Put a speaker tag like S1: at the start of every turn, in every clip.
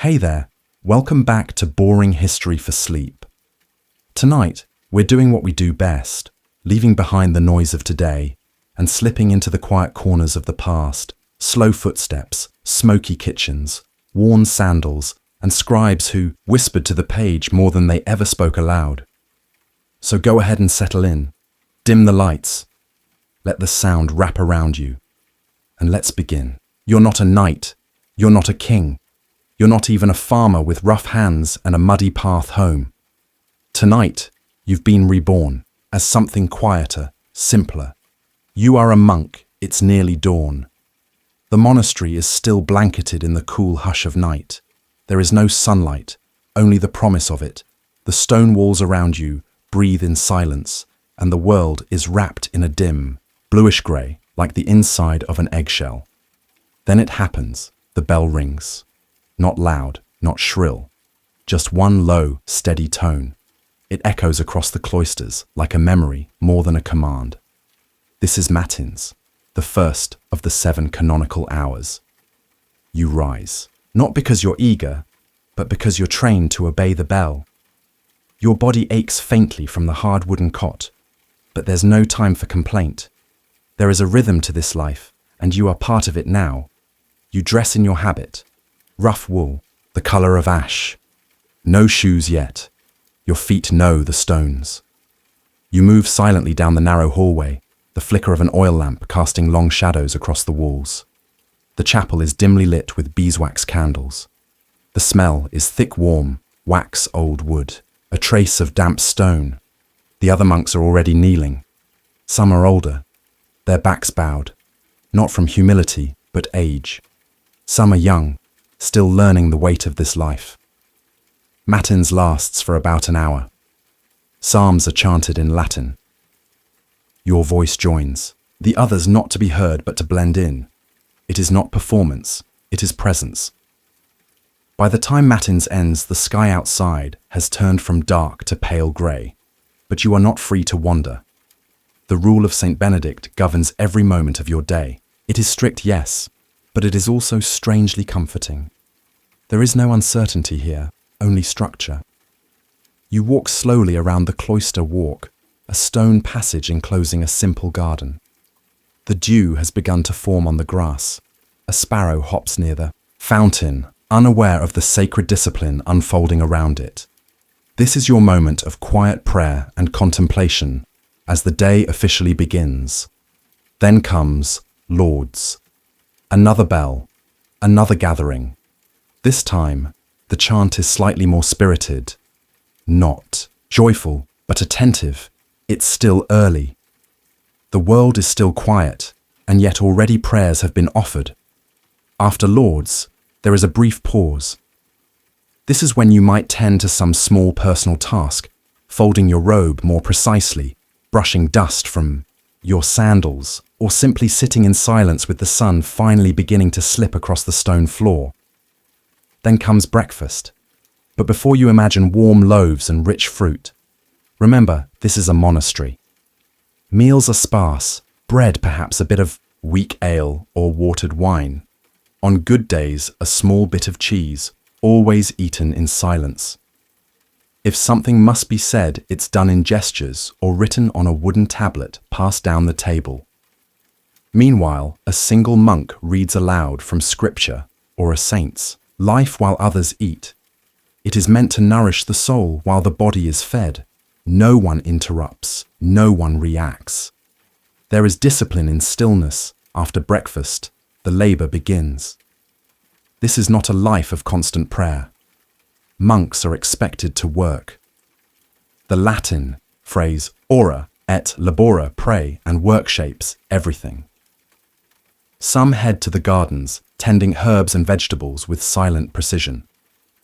S1: Hey there, welcome back to Boring History for Sleep. Tonight, we're doing what we do best, leaving behind the noise of today and slipping into the quiet corners of the past, slow footsteps, smoky kitchens, worn sandals, and scribes who whispered to the page more than they ever spoke aloud. So go ahead and settle in, dim the lights, let the sound wrap around you, and let's begin. You're not a knight, you're not a king, you're not even a farmer with rough hands and a muddy path home. Tonight, you've been reborn as something quieter, simpler. You are a monk, it's nearly dawn. The monastery is still blanketed in the cool hush of night. There is no sunlight, only the promise of it. The stone walls around you breathe in silence, and the world is wrapped in a dim, bluish-grey, like the inside of an eggshell. Then it happens, the bell rings. Not loud, not shrill, just one low, steady tone. It echoes across the cloisters like a memory more than a command. This is matins, the first of the 7 canonical hours. You rise, not because you're eager, but because you're trained to obey the bell. Your body aches faintly from the hard wooden cot, but there's no time for complaint. There is a rhythm to this life, and you are part of it now. You dress in your habit. Rough wool, the color of ash. No shoes yet. Your feet know the stones. You move silently down the narrow hallway, the flicker of an oil lamp casting long shadows across the walls. The chapel is dimly lit with beeswax candles. The smell is thick, warm, wax old wood, a trace of damp stone. The other monks are already kneeling. Some are older, their backs bowed, not from humility, but age. Some are young, still learning the weight of this life. Matins lasts for about an hour. Psalms are chanted in Latin. Your voice joins, the others not to be heard but to blend in. It is not performance, it is presence. By the time Matins ends, the sky outside has turned from dark to pale grey, but you are not free to wander. The rule of Saint Benedict governs every moment of your day. It is strict, yes, but it is also strangely comforting. There is no uncertainty here, only structure. You walk slowly around the cloister walk, a stone passage enclosing a simple garden. The dew has begun to form on the grass. A sparrow hops near the fountain, unaware of the sacred discipline unfolding around it. This is your moment of quiet prayer and contemplation as the day officially begins. Then comes Lauds. Another bell, another gathering. This time, the chant is slightly more spirited. Not joyful, but attentive. It's still early. The world is still quiet, and yet already prayers have been offered. After Lauds, there is a brief pause. This is when you might tend to some small personal task, folding your robe more precisely, brushing dust from your sandals, or simply sitting in silence with the sun finally beginning to slip across the stone floor. Then comes breakfast. But before you imagine warm loaves and rich fruit, remember, this is a monastery. Meals are sparse, bread perhaps a bit of weak ale or watered wine. On good days, a small bit of cheese, always eaten in silence. If something must be said, it's done in gestures or written on a wooden tablet passed down the table. Meanwhile, a single monk reads aloud from scripture or a saint's life while others eat. It is meant to nourish the soul while the body is fed. No one interrupts, no one reacts. There is discipline in stillness. After breakfast, the labor begins. This is not a life of constant prayer. Monks are expected to work. The Latin phrase ora et labora, pray and work, shapes everything. Some head to the gardens, tending herbs and vegetables with silent precision.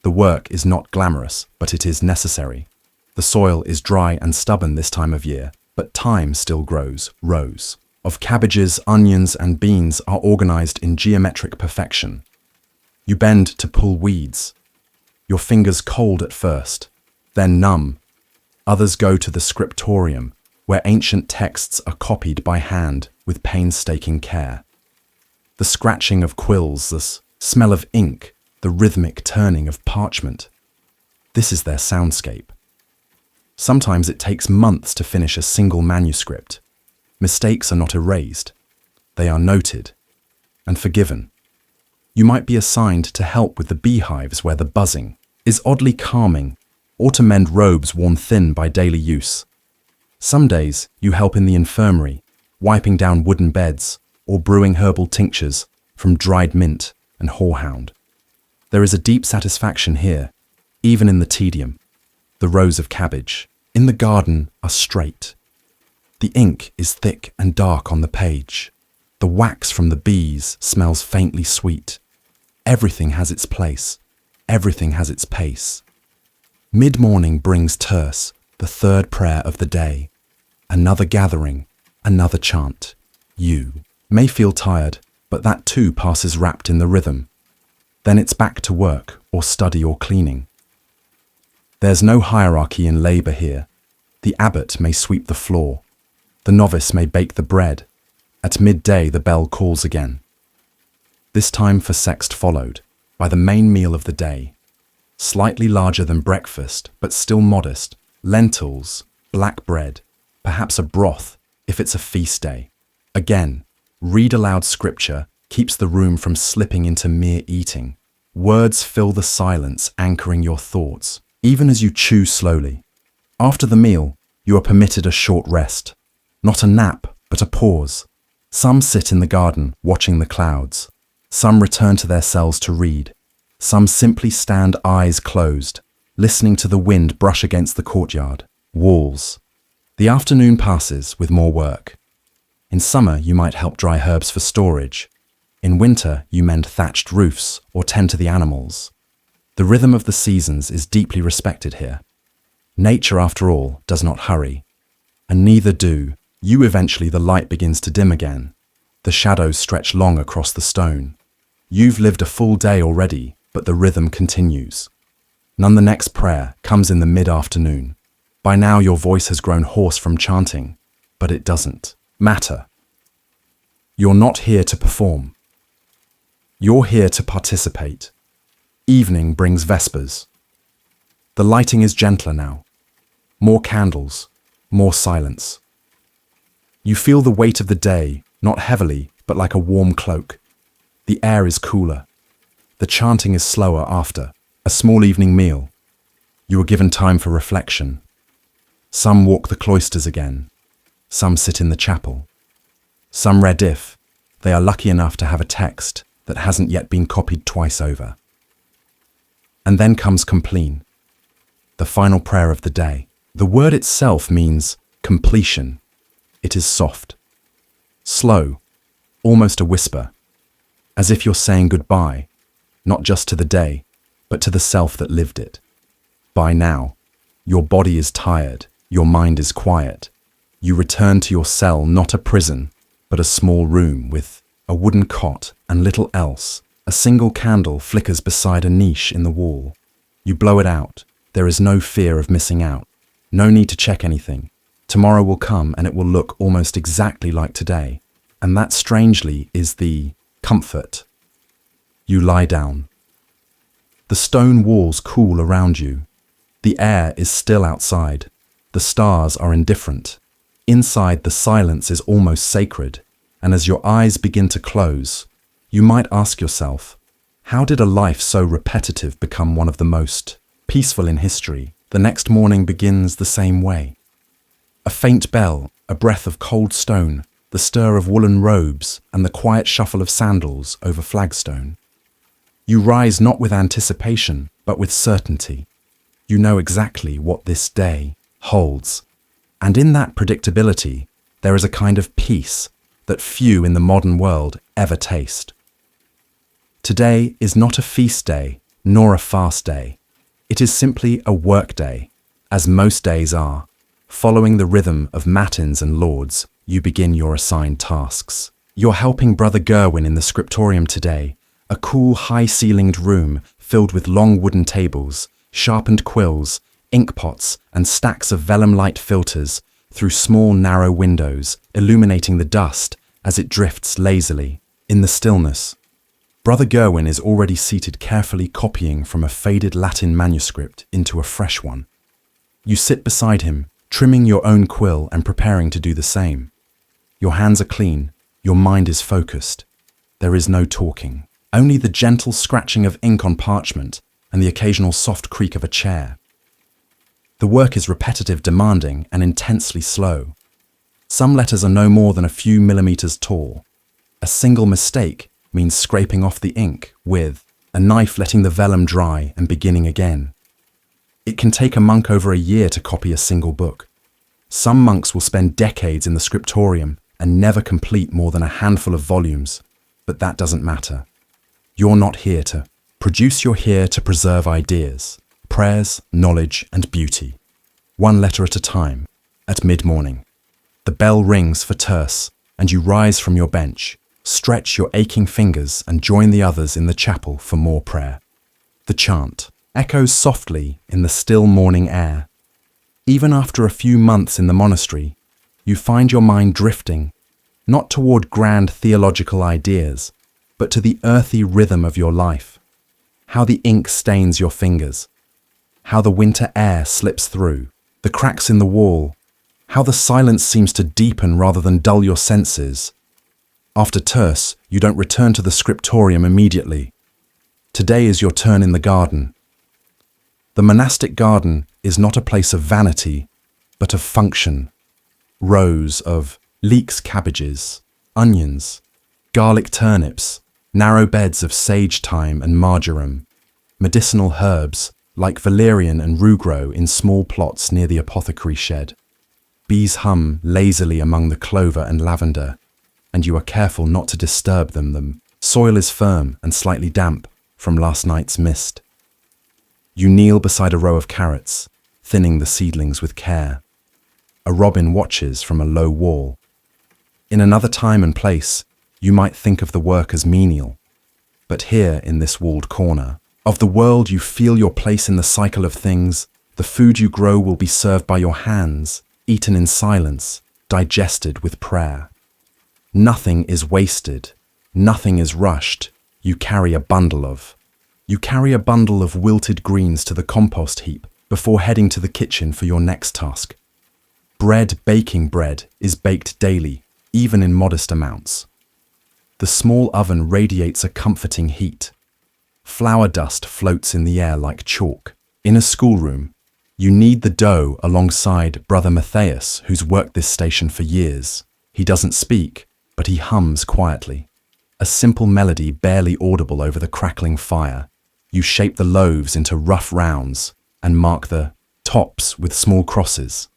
S1: The work is not glamorous, but it is necessary. The soil is dry and stubborn this time of year, but thyme still grows. Rows of cabbages, onions, and beans are organized in geometric perfection. You bend to pull weeds. Your fingers cold at first, then numb. Others go to the scriptorium, where ancient texts are copied by hand with painstaking care. The scratching of quills, the smell of ink, the rhythmic turning of parchment. This is their soundscape. Sometimes it takes months to finish a single manuscript. Mistakes are not erased. They are noted and forgiven. You might be assigned to help with the beehives where the buzzing is oddly calming, or to mend robes worn thin by daily use. Some days you help in the infirmary, wiping down wooden beds or brewing herbal tinctures from dried mint and horehound. There is a deep satisfaction here, even in the tedium. The rows of cabbage in the garden are straight. The ink is thick and dark on the page. The wax from the bees smells faintly sweet. Everything has its place. Everything has its pace. Mid-morning brings terse, the third prayer of the day. Another gathering, another chant. You may feel tired, but that too passes wrapped in the rhythm. Then it's back to work or study or cleaning. There's no hierarchy in labour here. The abbot may sweep the floor. The novice may bake the bread. At midday the bell calls again. This time for sext followed by the main meal of the day. Slightly larger than breakfast, but still modest. Lentils, black bread, perhaps a broth if it's a feast day. Again, read aloud scripture keeps the room from slipping into mere eating. Words fill the silence, anchoring your thoughts, even as you chew slowly. After the meal, you are permitted a short rest. Not a nap, but a pause. Some sit in the garden, watching the clouds. Some return to their cells to read. Some simply stand eyes closed, listening to the wind brush against the courtyard, walls. The afternoon passes with more work. In summer, you might help dry herbs for storage. In winter, you mend thatched roofs or tend to the animals. The rhythm of the seasons is deeply respected here. Nature, after all, does not hurry. And neither do you. Eventually the light begins to dim again. The shadows stretch long across the stone. You've lived a full day already, but the rhythm continues. None the next prayer comes in the mid-afternoon. By now your voice has grown hoarse from chanting, but it doesn't matter. You're not here to perform. You're here to participate. Evening brings vespers. The lighting is gentler now. More candles, more silence. You feel the weight of the day, not heavily, but like a warm cloak. The air is cooler. The chanting is slower after a small evening meal. You are given time for reflection. Some walk the cloisters again. Some sit in the chapel. Some read if they are lucky enough to have a text that hasn't yet been copied twice over. And then comes compline, the final prayer of the day. The word itself means completion. It is soft, slow, almost a whisper, as if you're saying goodbye, not just to the day, but to the self that lived it. By now, your body is tired, your mind is quiet. You return to your cell, not a prison, but a small room with a wooden cot and little else. A single candle flickers beside a niche in the wall. You blow it out. There is no fear of missing out. No need to check anything. Tomorrow will come and it will look almost exactly like today. And that, strangely, is the comfort. You lie down. The stone walls cool around you. The air is still outside. The stars are indifferent. Inside, the silence is almost sacred. And as your eyes begin to close, you might ask yourself, how did a life so repetitive become one of the most peaceful in history? The next morning begins the same way. A faint bell, a breath of cold stone, the stir of woolen robes, and the quiet shuffle of sandals over flagstone. You rise not with anticipation, but with certainty. You know exactly what this day holds. And in that predictability, there is a kind of peace that few in the modern world ever taste. Today is not a feast day, nor a fast day. It is simply a work day, as most days are. Following the rhythm of matins and lauds, you begin your assigned tasks. You're helping Brother Gerwin in the scriptorium today, a cool, high-ceilinged room filled with long wooden tables, sharpened quills, ink pots, and stacks of vellum light filters through small, narrow windows, illuminating the dust as it drifts lazily in the stillness. Brother Gerwin is already seated carefully copying from a faded Latin manuscript into a fresh one. You sit beside him, trimming your own quill and preparing to do the same. Your hands are clean, your mind is focused. There is no talking, only the gentle scratching of ink on parchment and the occasional soft creak of a chair. The work is repetitive, demanding, and intensely slow. Some letters are no more than a few millimeters tall. A single mistake means scraping off the ink with a knife, letting the vellum dry and beginning again. It can take a monk over a year to copy a single book. Some monks will spend decades in the scriptorium and never complete more than a handful of volumes, but that doesn't matter. You're not here to produce, you're here to preserve ideas, prayers, knowledge, and beauty. One letter at a time, at mid-morning. The bell rings for terce, and you rise from your bench, stretch your aching fingers, and join the others in the chapel for more prayer. The chant echoes softly in the still morning air. Even after a few months in the monastery, you find your mind drifting, not toward grand theological ideas, but to the earthy rhythm of your life. How the ink stains your fingers, how the winter air slips through, the cracks in the wall, how the silence seems to deepen rather than dull your senses. After terce, you don't return to the scriptorium immediately. Today is your turn in the garden. The monastic garden is not a place of vanity, but of function. Rows of leeks, cabbages, onions, garlic, turnips, narrow beds of sage thyme and marjoram, medicinal herbs like valerian and rugro in small plots near the apothecary shed. Bees hum lazily among the clover and lavender, and you are careful not to disturb them. The soil is firm and slightly damp from last night's mist. You kneel beside a row of carrots, thinning the seedlings with care. A robin watches from a low wall. In another time and place, you might think of the work as menial. But here, in this walled corner of the world, you feel your place in the cycle of things. The food you grow will be served by your hands, eaten in silence, digested with prayer. Nothing is wasted. Nothing is rushed. You carry a bundle of wilted greens to the compost heap before heading to the kitchen for your next task. Baking bread, is baked daily, even in modest amounts. The small oven radiates a comforting heat. Flour dust floats in the air like chalk. In a schoolroom, you knead the dough alongside Brother Matthias, who's worked this station for years. He doesn't speak, but he hums quietly. A simple melody barely audible over the crackling fire. You shape the loaves into rough rounds and mark the tops with small crosses.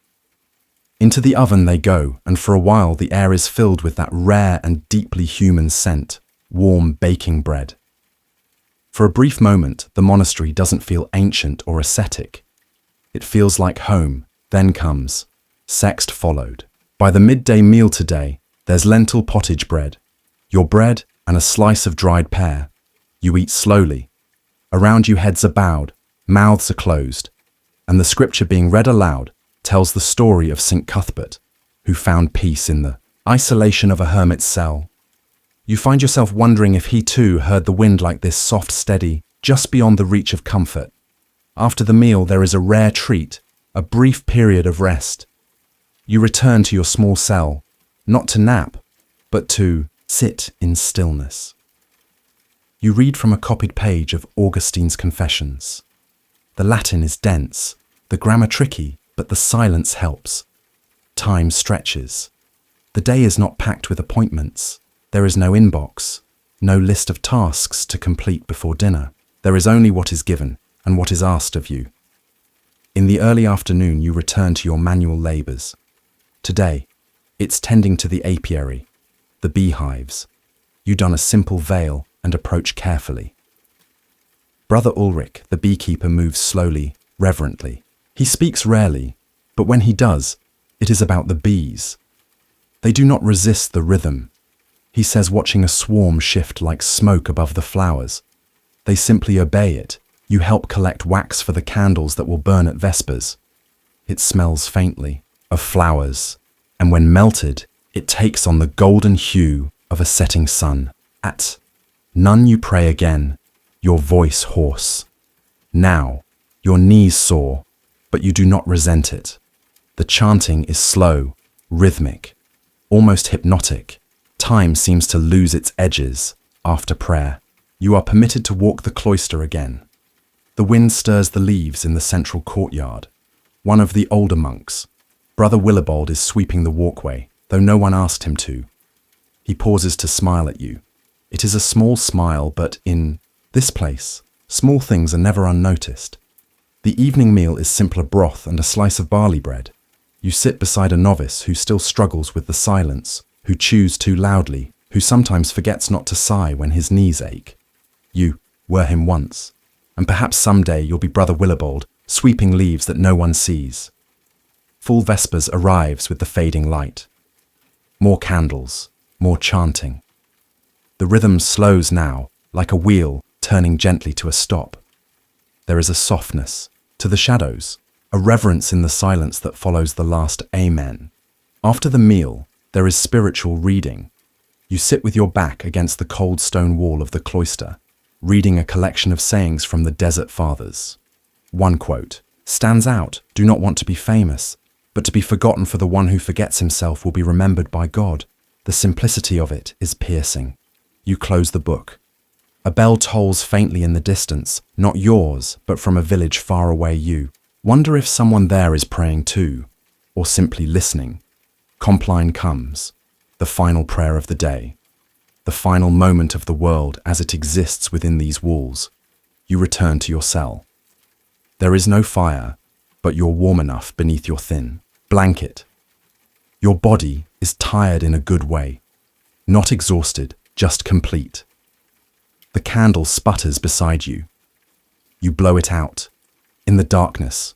S1: Into the oven they go, and for a while the air is filled with that rare and deeply human scent, warm baking bread. For a brief moment, the monastery doesn't feel ancient or ascetic. It feels like home, then comes sext followed. By the midday meal today, there's lentil pottage bread, your bread and a slice of dried pear. You eat slowly. Around you heads are bowed, mouths are closed, and the scripture being read aloud tells the story of St. Cuthbert, who found peace in the isolation of a hermit's cell. You find yourself wondering if he too heard the wind like this, soft, steady, just beyond the reach of comfort. After the meal, there is a rare treat, a brief period of rest. You return to your small cell, not to nap, but to sit in stillness. You read from a copied page of Augustine's Confessions. The Latin is dense, the grammar tricky, but the silence helps. Time stretches. The day is not packed with appointments. There is no inbox, no list of tasks to complete before dinner. There is only what is given and what is asked of you. In the early afternoon, you return to your manual labours. Today, it's tending to the apiary, the beehives. You don a simple veil and approach carefully. Brother Ulrich, the beekeeper, moves slowly, reverently. He speaks rarely, but when he does, it is about the bees. They do not resist the rhythm. He says, watching a swarm shift like smoke above the flowers. They simply obey it. You help collect wax for the candles that will burn at Vespers. It smells faintly of flowers, and when melted, it takes on the golden hue of a setting sun. At None you pray again, your voice hoarse. Now, your knees sore, but you do not resent it. The chanting is slow, rhythmic, almost hypnotic. Time seems to lose its edges after prayer. You are permitted to walk the cloister again. The wind stirs the leaves in the central courtyard. One of the older monks, Brother Willibald, is sweeping the walkway, though no one asked him to. He pauses to smile at you. It is a small smile, but in this place, small things are never unnoticed. The evening meal is simpler broth and a slice of barley bread. You sit beside a novice who still struggles with the silence, who chews too loudly, who sometimes forgets not to sigh when his knees ache. You were him once, and perhaps someday you'll be Brother Willibald, sweeping leaves that no one sees. Full Vespers arrives with the fading light. More candles, more chanting. The rhythm slows now, like a wheel turning gently to a stop. There is a softness to the shadows, a reverence in the silence that follows the last Amen. After the meal, there is spiritual reading. You sit with your back against the cold stone wall of the cloister, reading a collection of sayings from the Desert Fathers. One quote stands out: "Do not want to be famous, but to be forgotten, for the one who forgets himself will be remembered by God." The simplicity of it is piercing. You close the book. A bell tolls faintly in the distance, not yours, but from a village far away. You wonder if someone there is praying too, or simply listening. Compline comes, the final prayer of the day, the final moment of the world as it exists within these walls. You return to your cell. There is no fire, but you're warm enough beneath your thin blanket. Your body is tired in a good way, not exhausted, just complete. The candle sputters beside you. You blow it out. In the darkness,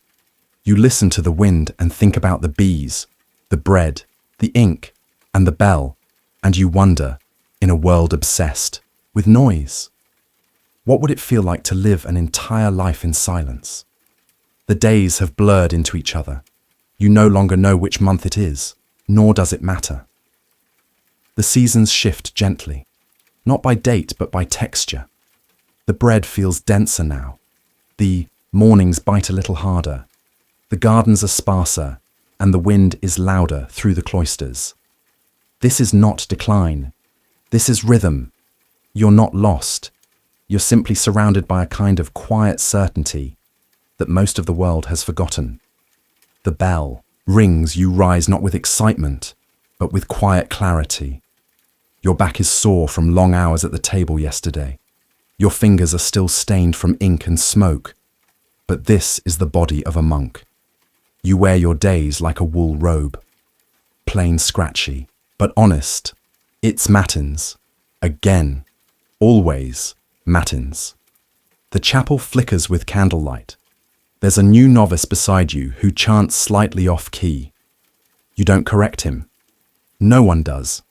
S1: you listen to the wind and think about the bees, the bread, the ink, and the bell, and you wonder, in a world obsessed with noise, what would it feel like to live an entire life in silence? The days have blurred into each other. You no longer know which month it is, nor does it matter. The seasons shift gently, not by date but by texture. The bread feels denser now. The mornings bite a little harder. The gardens are sparser, and the wind is louder through the cloisters. This is not decline. This is rhythm. You're not lost. You're simply surrounded by a kind of quiet certainty that most of the world has forgotten. The bell rings. You rise not with excitement, but with quiet clarity. Your back is sore from long hours at the table yesterday. Your fingers are still stained from ink and smoke. But this is the body of a monk. You wear your days like a wool robe. Plain, scratchy, but honest. It's matins. Again. Always matins. The chapel flickers with candlelight. There's a new novice beside you who chants slightly off key. You don't correct him. No one does.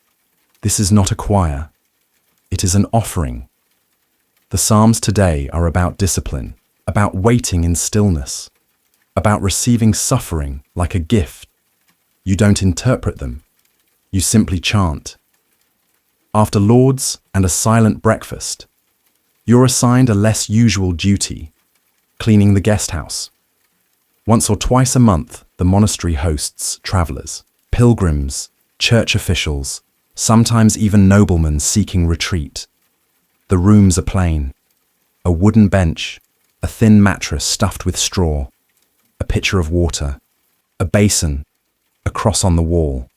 S1: This is not a choir. It is an offering. The Psalms today are about discipline, about waiting in stillness, about receiving suffering like a gift. You don't interpret them. You simply chant. After lauds and a silent breakfast, you're assigned a less usual duty: cleaning the guest house. Once or twice a month, the monastery hosts travelers, pilgrims, church officials, sometimes even noblemen seeking retreat. The rooms are plain. A wooden bench, a thin mattress stuffed with straw, a pitcher of water, a basin, a cross on the wall.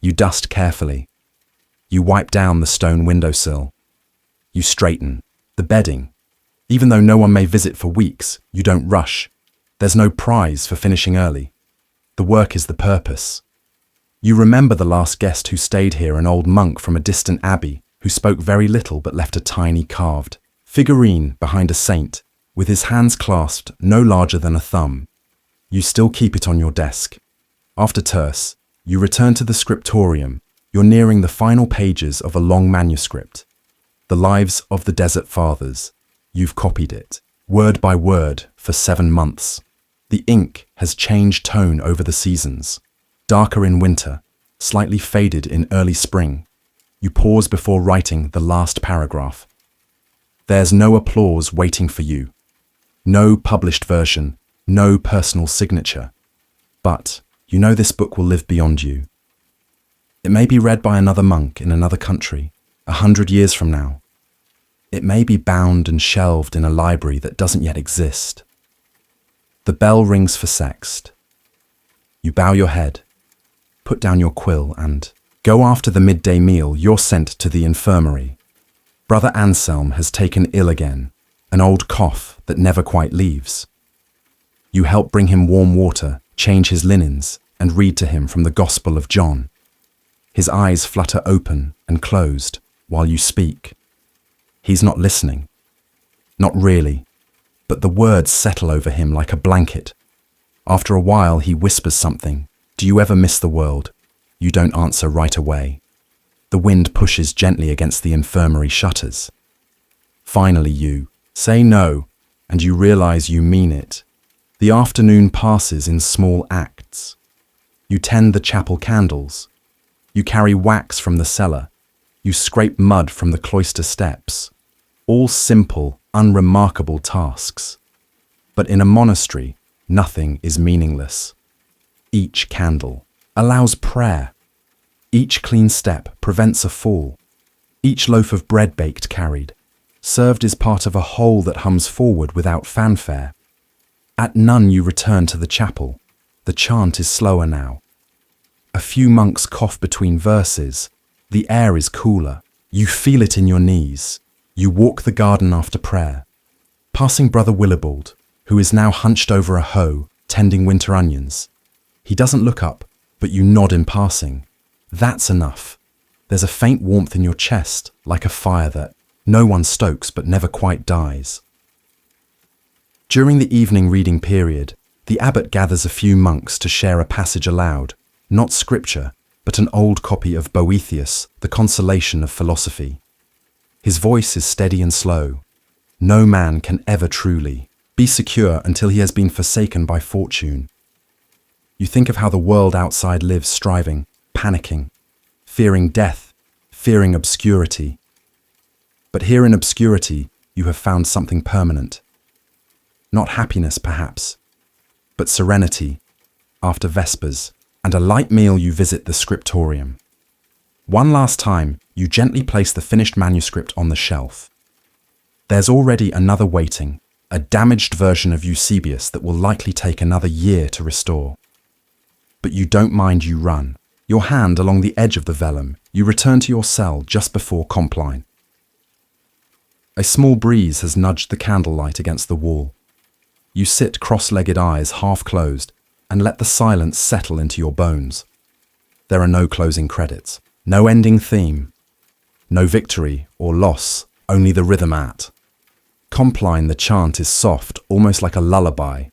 S1: You dust carefully. You wipe down the stone windowsill. You straighten the bedding. Even though no one may visit for weeks, you don't rush. There's no prize for finishing early. The work is the purpose. You remember the last guest who stayed here, an old monk from a distant abbey who spoke very little but left a tiny carved figurine behind a saint, with his hands clasped no larger than a thumb. You still keep it on your desk. After terce, you return to the scriptorium. You're nearing the final pages of a long manuscript. The Lives of the Desert Fathers. You've copied it, word by word, for 7 months. The ink has changed tone over the seasons. Darker in winter, slightly faded in early spring. You pause before writing the last paragraph. There's no applause waiting for you. No published version, no personal signature. But you know this book will live beyond you. It may be read by another monk in another country, 100 years from now. It may be bound and shelved in a library that doesn't yet exist. The bell rings for sext. You bow your head, put down your quill, and go after the midday meal. You're sent to the infirmary. Brother Anselm has taken ill again, an old cough that never quite leaves. You help bring him warm water, change his linens, and read to him from the Gospel of John. His eyes flutter open and closed while you speak. He's not listening. Not really, but the words settle over him like a blanket. After a while, he whispers something. Do you ever miss the world? You don't answer right away. The wind pushes gently against the infirmary shutters. Finally, you say no, and you realize you mean it. The afternoon passes in small acts. You tend the chapel candles. You carry wax from the cellar. You scrape mud from the cloister steps. All simple, unremarkable tasks. But in a monastery, nothing is meaningless. Each candle allows prayer. Each clean step prevents a fall. Each loaf of bread baked carried, served is part of a whole that hums forward without fanfare. At none you return to the chapel. The chant is slower now. A few monks cough between verses. The air is cooler. You feel it in your knees. You walk the garden after prayer. Passing Brother Willibald, who is now hunched over a hoe, tending winter onions. He doesn't look up, but you nod in passing. That's enough. There's a faint warmth in your chest, like a fire that no one stokes but never quite dies. During the evening reading period, the abbot gathers a few monks to share a passage aloud, not scripture, but an old copy of Boethius, the Consolation of Philosophy. His voice is steady and slow. No man can ever truly be secure until he has been forsaken by fortune. You think of how the world outside lives, striving, panicking, fearing death, fearing obscurity. But here in obscurity, you have found something permanent. Not happiness, perhaps, but serenity, after vespers, and a light meal you visit the scriptorium. One last time, you gently place the finished manuscript on the shelf. There's already another waiting, a damaged version of Eusebius that will likely take another year to restore. But you don't mind, you run, your hand along the edge of the vellum. You return to your cell just before compline. A small breeze has nudged the candlelight against the wall. You sit cross-legged, eyes half closed, and let the silence settle into your bones. There are no closing credits, no ending theme, no victory or loss, only the rhythm at. Compline, the chant is soft, almost like a lullaby.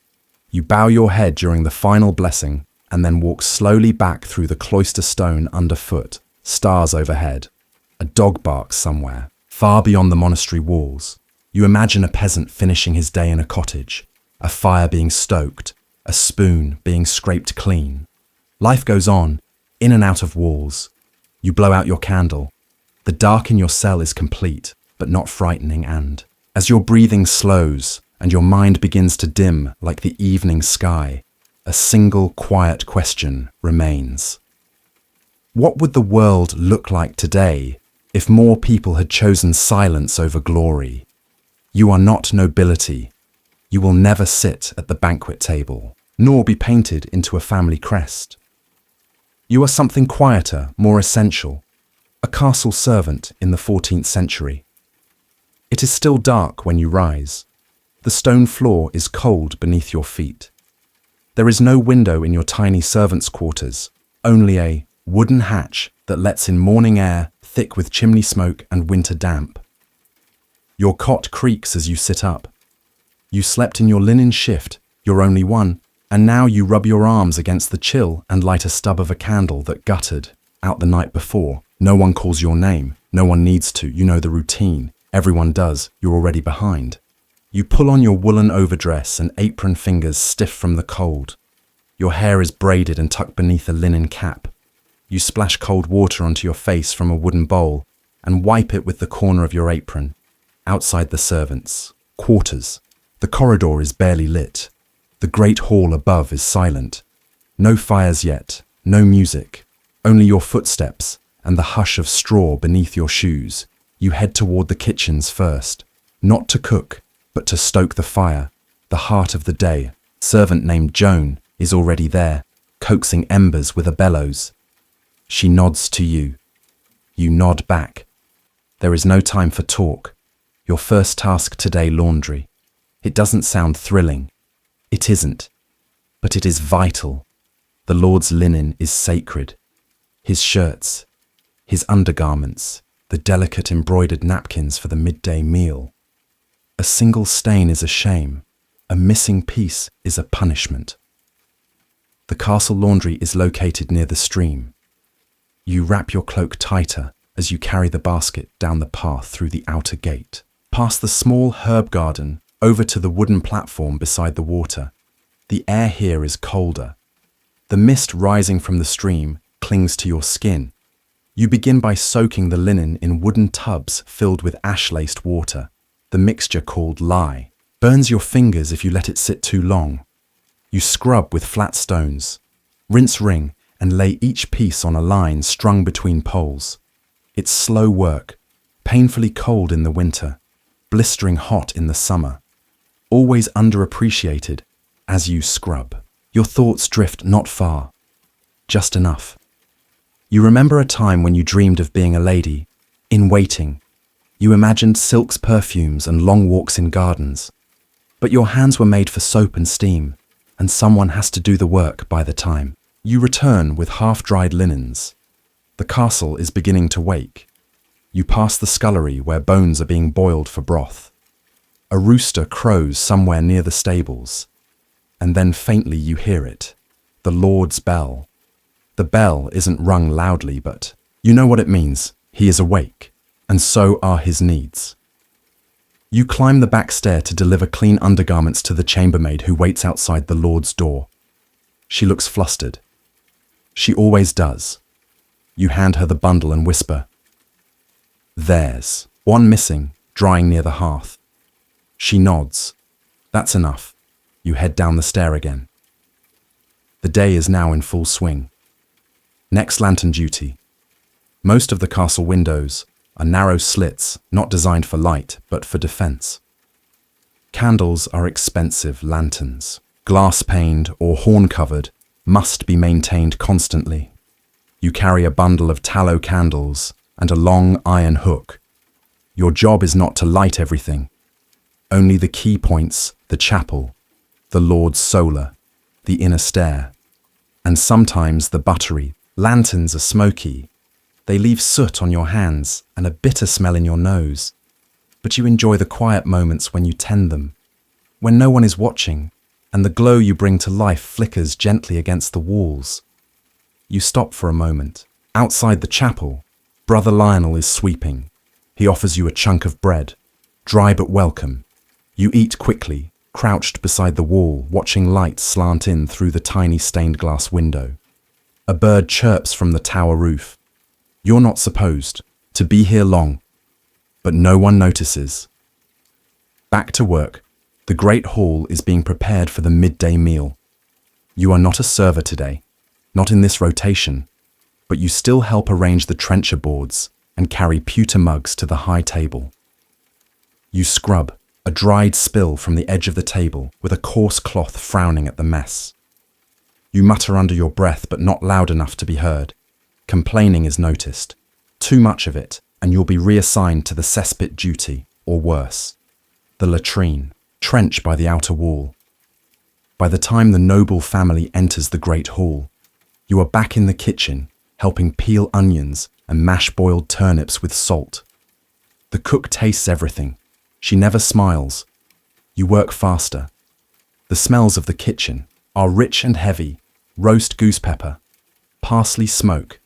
S1: You bow your head during the final blessing and then walk slowly back through the cloister stone underfoot, stars overhead. A dog barks somewhere, far beyond the monastery walls. You imagine a peasant finishing his day in a cottage, a fire being stoked, a spoon being scraped clean. Life goes on, in and out of walls. You blow out your candle. The dark in your cell is complete, but not frightening, and as your breathing slows and your mind begins to dim like the evening sky, a single quiet question remains. What would the world look like today if more people had chosen silence over glory? You are not nobility. You will never sit at the banquet table, nor be painted into a family crest. You are something quieter, more essential, a castle servant in the 14th century. It is still dark when you rise. The stone floor is cold beneath your feet. There is no window in your tiny servants' quarters, only a wooden hatch that lets in morning air thick with chimney smoke and winter damp. Your cot creaks as you sit up. You slept in your linen shift, your only one, and now you rub your arms against the chill and light a stub of a candle that guttered out the night before. No one calls your name. No one needs to. You know the routine. Everyone does. You're already behind. You pull on your woolen overdress and apron fingers stiff from the cold. Your hair is braided and tucked beneath a linen cap. You splash cold water onto your face from a wooden bowl and wipe it with the corner of your apron. Outside the servants' quarters, the corridor is barely lit. The great hall above is silent. No fires yet, no music, only your footsteps and the hush of straw beneath your shoes. You head toward the kitchens first, not to cook, but to stoke the fire, the heart of the day. Servant named Joan is already there, coaxing embers with a bellows. She nods to you. You nod back. There is no time for talk. Your first task today, laundry. It doesn't sound thrilling. It isn't. But it is vital. The Lord's linen is sacred. His shirts, his undergarments, the delicate embroidered napkins for the midday meal. A single stain is a shame. A missing piece is a punishment. The castle laundry is located near the stream. You wrap your cloak tighter as you carry the basket down the path through the outer gate, past the small herb garden, over to the wooden platform beside the water. The air here is colder. The mist rising from the stream clings to your skin. You begin by soaking the linen in wooden tubs filled with ash-laced water. The mixture, called lye, burns your fingers if you let it sit too long. You scrub with flat stones, rinse, wring, and lay each piece on a line strung between poles. It's slow work, painfully cold in the winter, blistering hot in the summer. Always underappreciated as you scrub. Your thoughts drift not far, just enough. You remember a time when you dreamed of being a lady, in waiting. You imagined silks, perfumes, and long walks in gardens. But your hands were made for soap and steam, and someone has to do the work by the time. You return with half-dried linens. The castle is beginning to wake. You pass the scullery where bones are being boiled for broth. A rooster crows somewhere near the stables, and then faintly you hear it, the Lord's bell. The bell isn't rung loudly, but you know what it means. He is awake, and so are his needs. You climb the back stair to deliver clean undergarments to the chambermaid who waits outside the Lord's door. She looks flustered. She always does. You hand her the bundle and whisper, "There's one missing, drying near the hearth." She nods. That's enough. You head down the stair again. The day is now in full swing. Next lantern duty. Most of the castle windows are narrow slits, not designed for light, but for defense. Candles are expensive lanterns. Glass-paned or horn-covered, must be maintained constantly. You carry a bundle of tallow candles and a long iron hook. Your job is not to light everything. Only the key points, the chapel, the Lord's solar, the inner stair, and sometimes the buttery. Lanterns are smoky. They leave soot on your hands and a bitter smell in your nose. But you enjoy the quiet moments when you tend them, when no one is watching, and the glow you bring to life flickers gently against the walls. You stop for a moment. Outside the chapel, Brother Lionel is sweeping. He offers you a chunk of bread, dry but welcome. You eat quickly, crouched beside the wall, watching light slant in through the tiny stained glass window. A bird chirps from the tower roof. You're not supposed to be here long, but no one notices. Back to work. The great hall is being prepared for the midday meal. You are not a server today, not in this rotation, but you still help arrange the trencher boards and carry pewter mugs to the high table. You scrub a dried spill from the edge of the table with a coarse cloth frowning at the mess. You mutter under your breath, but not loud enough to be heard. Complaining is noticed. Too much of it, and you'll be reassigned to the cesspit duty, or worse. The latrine, trench by the outer wall. By the time the noble family enters the great hall, you are back in the kitchen, helping peel onions and mash boiled turnips with salt. The cook tastes everything. She never smiles. You work faster. The smells of the kitchen are rich and heavy, roast goose pepper, parsley smoke,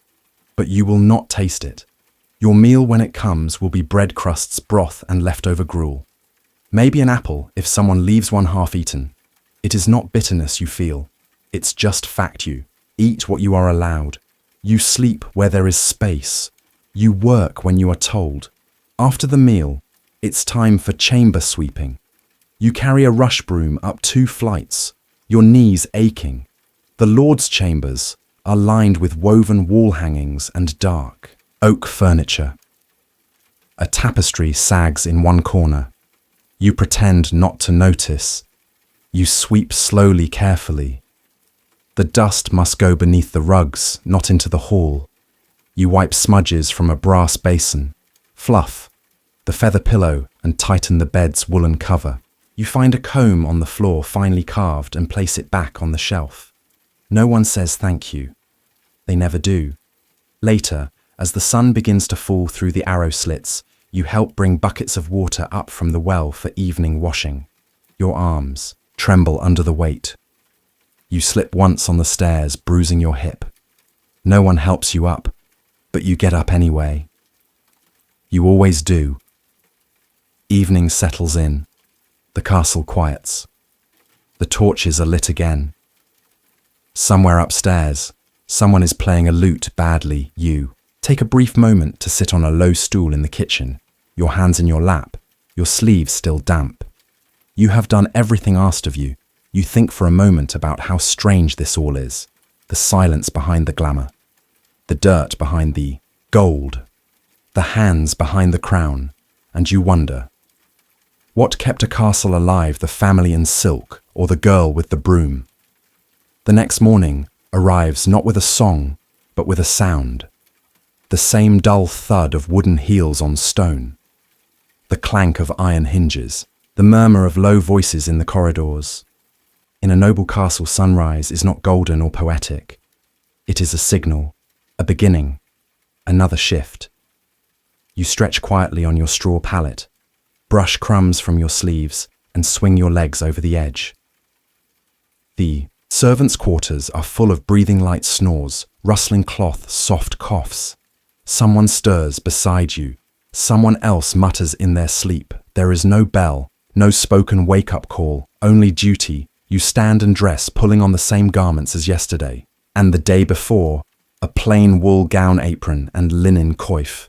S1: but you will not taste it. Your meal when it comes will be bread crusts, broth, and leftover gruel. Maybe an apple if someone leaves one half-eaten. It is not bitterness you feel. It's just fact. You eat what you are allowed. You sleep where there is space. You work when you are told. After the meal, It's time for chamber sweeping. You carry a rush broom up 2 flights, your knees aching. The Lord's chambers are lined with woven wall hangings and dark oak furniture. A tapestry sags in one corner. You pretend not to notice. You sweep slowly, carefully. The dust must go beneath the rugs, not into the hall. You wipe smudges from a brass basin, fluff the feather pillow and tighten the bed's woolen cover. You find a comb on the floor finely carved and place it back on the shelf. No one says thank you. They never do. Later, as the sun begins to fall through the arrow slits, you help bring buckets of water up from the well for evening washing. Your arms tremble under the weight. You slip once on the stairs, bruising your hip. No one helps you up, but you get up anyway. You always do. Evening settles in. The castle quiets. The torches are lit again. Somewhere upstairs, someone is playing a lute badly. You take a brief moment to sit on a low stool in the kitchen, your hands in your lap, your sleeves still damp. You have done everything asked of you. You think for a moment about how strange this all is, the silence behind the glamour, the dirt behind the gold, the hands behind the crown, and you wonder, what kept a castle alive, the family in silk or the girl with the broom? The next morning arrives not with a song, but with a sound. The same dull thud of wooden heels on stone. The clank of iron hinges. The murmur of low voices in the corridors. In a noble castle, sunrise is not golden or poetic. It is a signal, a beginning, another shift. You stretch quietly on your straw pallet, brush crumbs from your sleeves, and swing your legs over the edge. The servants' quarters are full of breathing light snores, rustling cloth, soft coughs. Someone stirs beside you. Someone else mutters in their sleep. There is no bell, no spoken wake-up call, only duty. You stand and dress, pulling on the same garments as yesterday, and the day before, a plain wool gown apron and linen coif.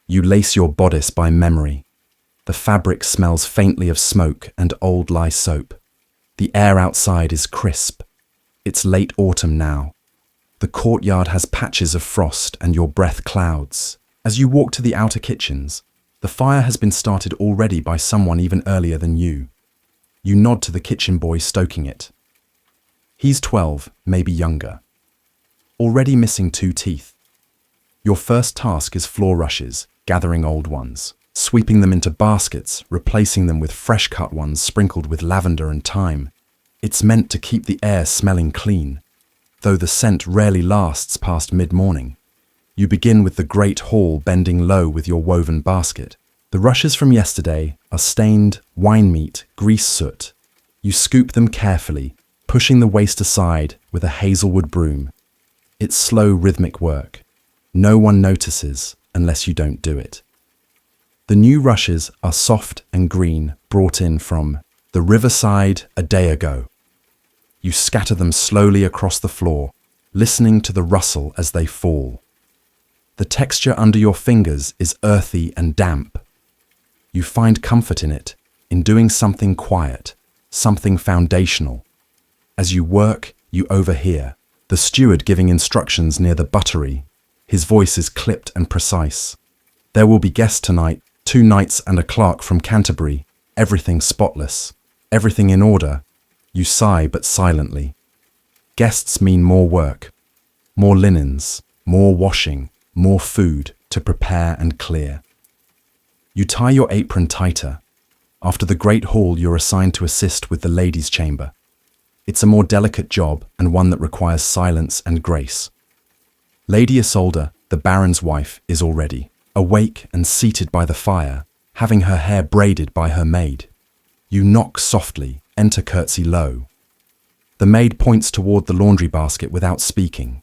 S1: You lace your bodice by memory. The fabric smells faintly of smoke and old lye soap. The air outside is crisp. It's late autumn now. The courtyard has patches of frost and your breath clouds. As you walk to the outer kitchens, the fire has been started already by someone even earlier than you. You nod to the kitchen boy stoking it. He's 12, maybe younger. Already missing 2 teeth. Your first task is floor rushes, gathering old ones, sweeping them into baskets, replacing them with fresh-cut ones sprinkled with lavender and thyme. It's meant to keep the air smelling clean, though the scent rarely lasts past mid-morning. You begin with the great hall bending low with your woven basket. The rushes from yesterday are stained wine meat, grease soot. You scoop them carefully, pushing the waste aside with a hazelwood broom. It's slow, rhythmic work. No one notices unless you don't do it. The new rushes are soft and green, brought in from the riverside a day ago. You scatter them slowly across the floor, listening to the rustle as they fall. The texture under your fingers is earthy and damp. You find comfort in it, in doing something quiet, something foundational. As you work, you overhear the steward giving instructions near the buttery. His voice is clipped and precise. There will be guests tonight, 2 knights and a clerk from Canterbury. Everything spotless, everything in order. You sigh but silently. Guests mean more work, more linens, more washing, more food to prepare and clear. You tie your apron tighter. After the great hall, you're assigned to assist with the ladies' chamber. It's a more delicate job and one that requires silence and grace. Lady Isolde, the Baron's wife, is already awake and seated by the fire, having her hair braided by her maid. You knock softly, enter curtsy low. The maid points toward the laundry basket without speaking.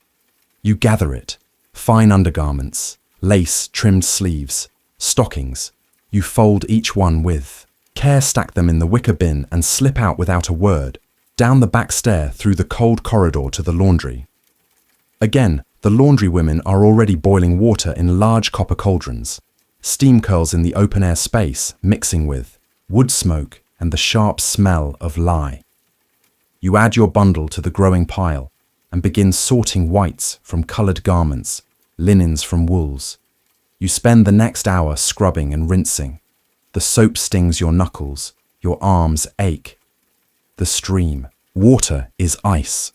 S1: You gather it. Fine undergarments, lace, trimmed sleeves, stockings. You fold each one with care, stack them in the wicker bin and slip out without a word, down the back stair through the cold corridor to the laundry. Again, the laundry women are already boiling water in large copper cauldrons. Steam curls in the open-air space, mixing with wood smoke and the sharp smell of lye. You add your bundle to the growing pile and begin sorting whites from coloured garments, linens from wools. You spend the next hour scrubbing and rinsing. The soap stings your knuckles, your arms ache. The stream. Water is ice.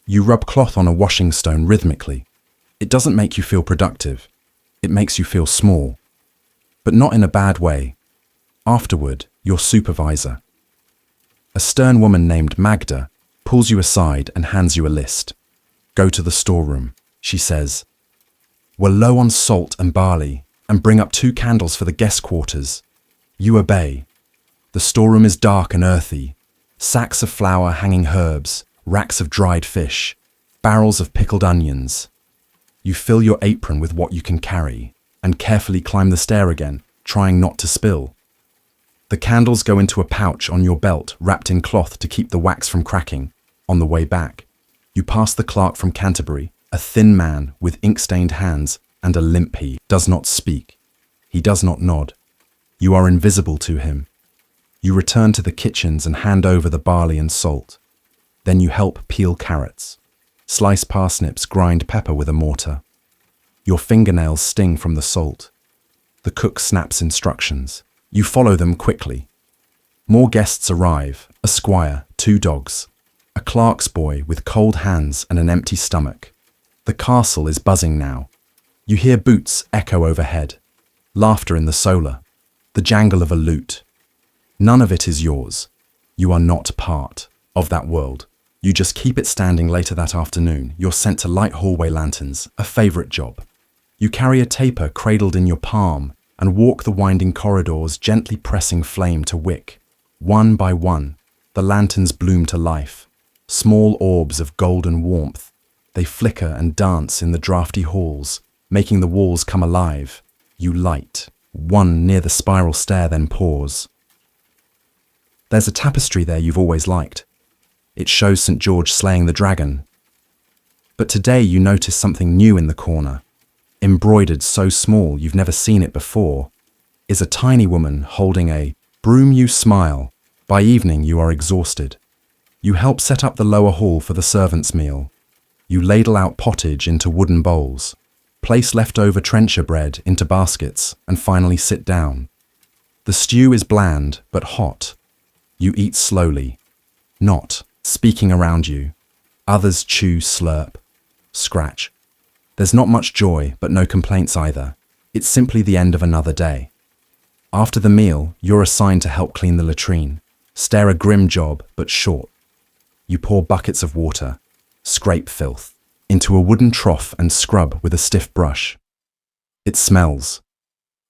S1: You rub cloth on a washing stone rhythmically. It doesn't make you feel productive. It makes you feel small. But not in a bad way. Afterward, your supervisor. A stern woman named Magda pulls you aside and hands you a list. Go to the storeroom, she says. We're low on salt and barley, and bring up 2 candles for the guest quarters. You obey. The storeroom is dark and earthy. Sacks of flour hanging herbs, racks of dried fish, barrels of pickled onions. You fill your apron with what you can carry, and carefully climb the stair again, trying not to spill. The candles go into a pouch on your belt wrapped in cloth to keep the wax from cracking. On the way back, you pass the clerk from Canterbury, a thin man with ink-stained hands and a limp. He does not speak. He does not nod. You are invisible to him. You return to the kitchens and hand over the barley and salt. Then you help peel carrots, slice parsnips, grind pepper with a mortar. Your fingernails sting from the salt. The cook snaps instructions. You follow them quickly. More guests arrive, a squire, 2 dogs, a clerk's boy with cold hands and an empty stomach. The castle is buzzing now. You hear boots echo overhead, laughter in the solar, the jangle of a lute. None of it is yours. You are not part of that world. You just keep it standing. Later that afternoon, you're sent to light hallway lanterns, a favourite job. You carry a taper cradled in your palm and walk the winding corridors, gently pressing flame to wick. One by one, the lanterns bloom to life. Small orbs of golden warmth. They flicker and dance in the drafty halls, making the walls come alive. You light. One near the spiral stair, then pause. There's a tapestry there you've always liked. It shows St. George slaying the dragon. But today you notice something new in the corner. Embroidered so small you've never seen it before, is a tiny woman holding a broom. You smile. By evening you are exhausted. You help set up the lower hall for the servants' meal. You ladle out pottage into wooden bowls, place leftover trencher bread into baskets, and finally sit down. The stew is bland but hot. You eat slowly, not speaking around you. Others chew, slurp, scratch. There's not much joy, but no complaints either. It's simply the end of another day. After the meal, you're assigned to help clean the latrine. Stare a grim job, but short. You pour buckets of water, scrape filth, into a wooden trough and scrub with a stiff brush. It smells.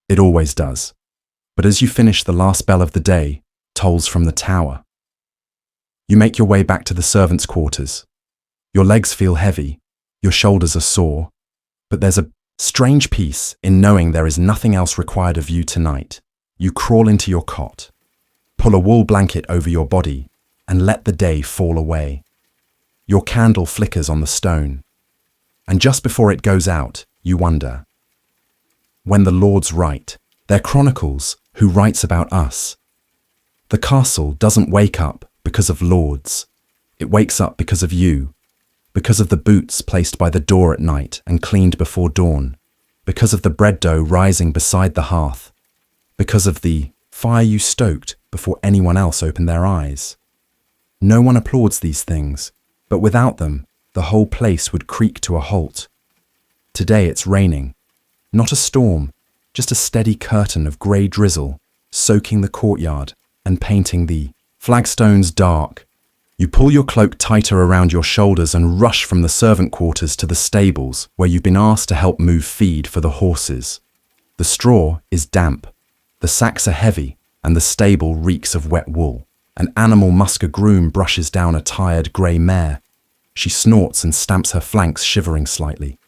S1: It always does. But as you finish, the last bell of the day tolls from the tower. You make your way back to the servants' quarters. Your legs feel heavy, your shoulders are sore, but there's a strange peace in knowing there is nothing else required of you tonight. You crawl into your cot, pull a wool blanket over your body, and let the day fall away. Your candle flickers on the stone, and just before it goes out, you wonder. When the Lords write, they're chronicles who writes about us. The castle doesn't wake up because of lords. It wakes up because of you, because of the boots placed by the door at night and cleaned before dawn, because of the bread dough rising beside the hearth, because of the fire you stoked before anyone else opened their eyes. No one applauds these things, but without them, the whole place would creak to a halt. Today it's raining. Not a storm, just a steady curtain of grey drizzle, soaking the courtyard and painting the flagstones dark. You pull your cloak tighter around your shoulders and rush from the servant quarters to the stables where you've been asked to help move feed for the horses. The straw is damp, the sacks are heavy, and the stable reeks of wet wool. An animal musker groom brushes down a tired grey mare. She snorts and stamps her flanks, shivering slightly.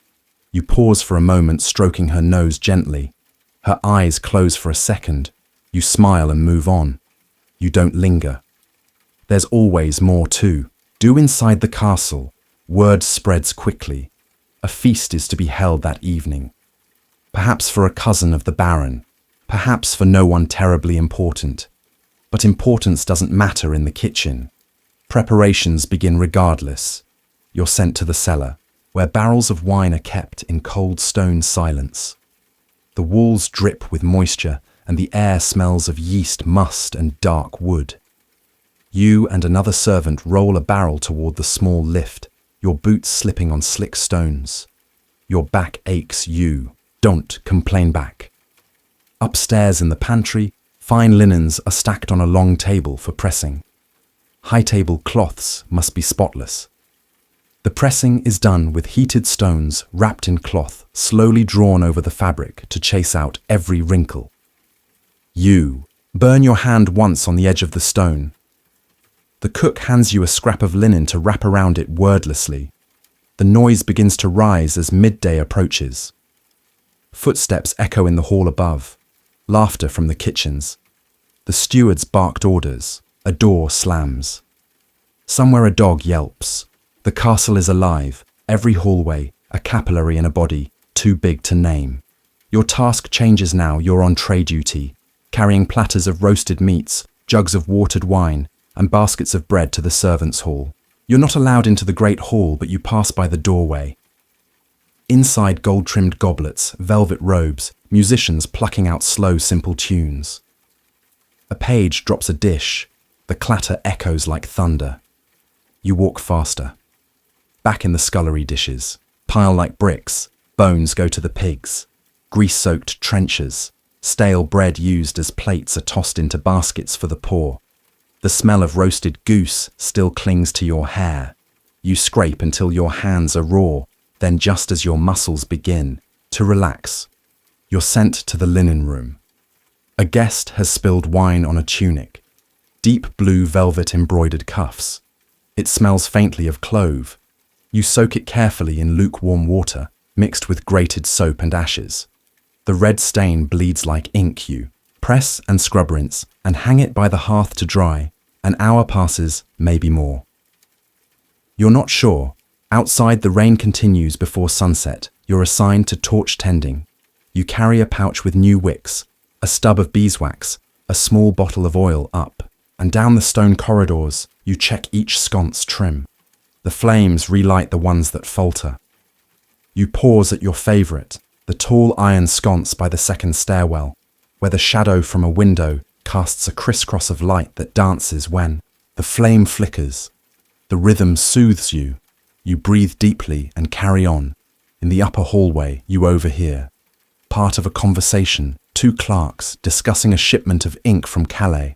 S1: You pause for a moment, stroking her nose gently. Her eyes close for a second. You smile and move on. You don't linger. There's always more to do inside the castle. Word spreads quickly. A feast is to be held that evening. Perhaps for a cousin of the Baron. Perhaps for no one terribly important. But importance doesn't matter in the kitchen. Preparations begin regardless. You're sent to the cellar, where barrels of wine are kept in cold stone silence. The walls drip with moisture, and the air smells of yeast, must, and dark wood. You and another servant roll a barrel toward the small lift, your boots slipping on slick stones. Your back aches, you don't complain back. Upstairs in the pantry, fine linens are stacked on a long table for pressing. High table cloths must be spotless. The pressing is done with heated stones wrapped in cloth, slowly drawn over the fabric to chase out every wrinkle. You burn your hand once on the edge of the stone. The cook hands you a scrap of linen to wrap around it wordlessly. The noise begins to rise as midday approaches. Footsteps echo in the hall above, laughter from the kitchens. The steward's barked orders, a door slams. Somewhere a dog yelps. The castle is alive, every hallway, a capillary in a body, too big to name. Your task changes now, you're on tray duty, carrying platters of roasted meats, jugs of watered wine, and baskets of bread to the servants' hall. You're not allowed into the great hall, but you pass by the doorway. Inside gold-trimmed goblets, velvet robes, musicians plucking out slow, simple tunes. A page drops a dish. The clatter echoes like thunder. You walk faster. Back in the scullery dishes, pile like bricks, bones go to the pigs. Grease-soaked trenchers, stale bread used as plates are tossed into baskets for the poor. The smell of roasted goose still clings to your hair. You scrape until your hands are raw, then just as your muscles begin to relax, you're sent to the linen room. A guest has spilled wine on a tunic, deep blue velvet embroidered cuffs. It smells faintly of clove. You soak it carefully in lukewarm water, mixed with grated soap and ashes. The red stain bleeds like ink. You press and scrub rinse and hang it by the hearth to dry. An hour passes, maybe more. You're not sure. Outside, the rain continues before sunset. You're assigned to torch tending. You carry a pouch with new wicks, a stub of beeswax, a small bottle of oil up, and down the stone corridors, you check each sconce trim. The flames relight the ones that falter. You pause at your favourite, the tall iron sconce by the second stairwell, where the shadow from a window casts a crisscross of light that dances when the flame flickers. The rhythm soothes you. You breathe deeply and carry on. In the upper hallway, you overhear. Part of a conversation, two clerks discussing a shipment of ink from Calais,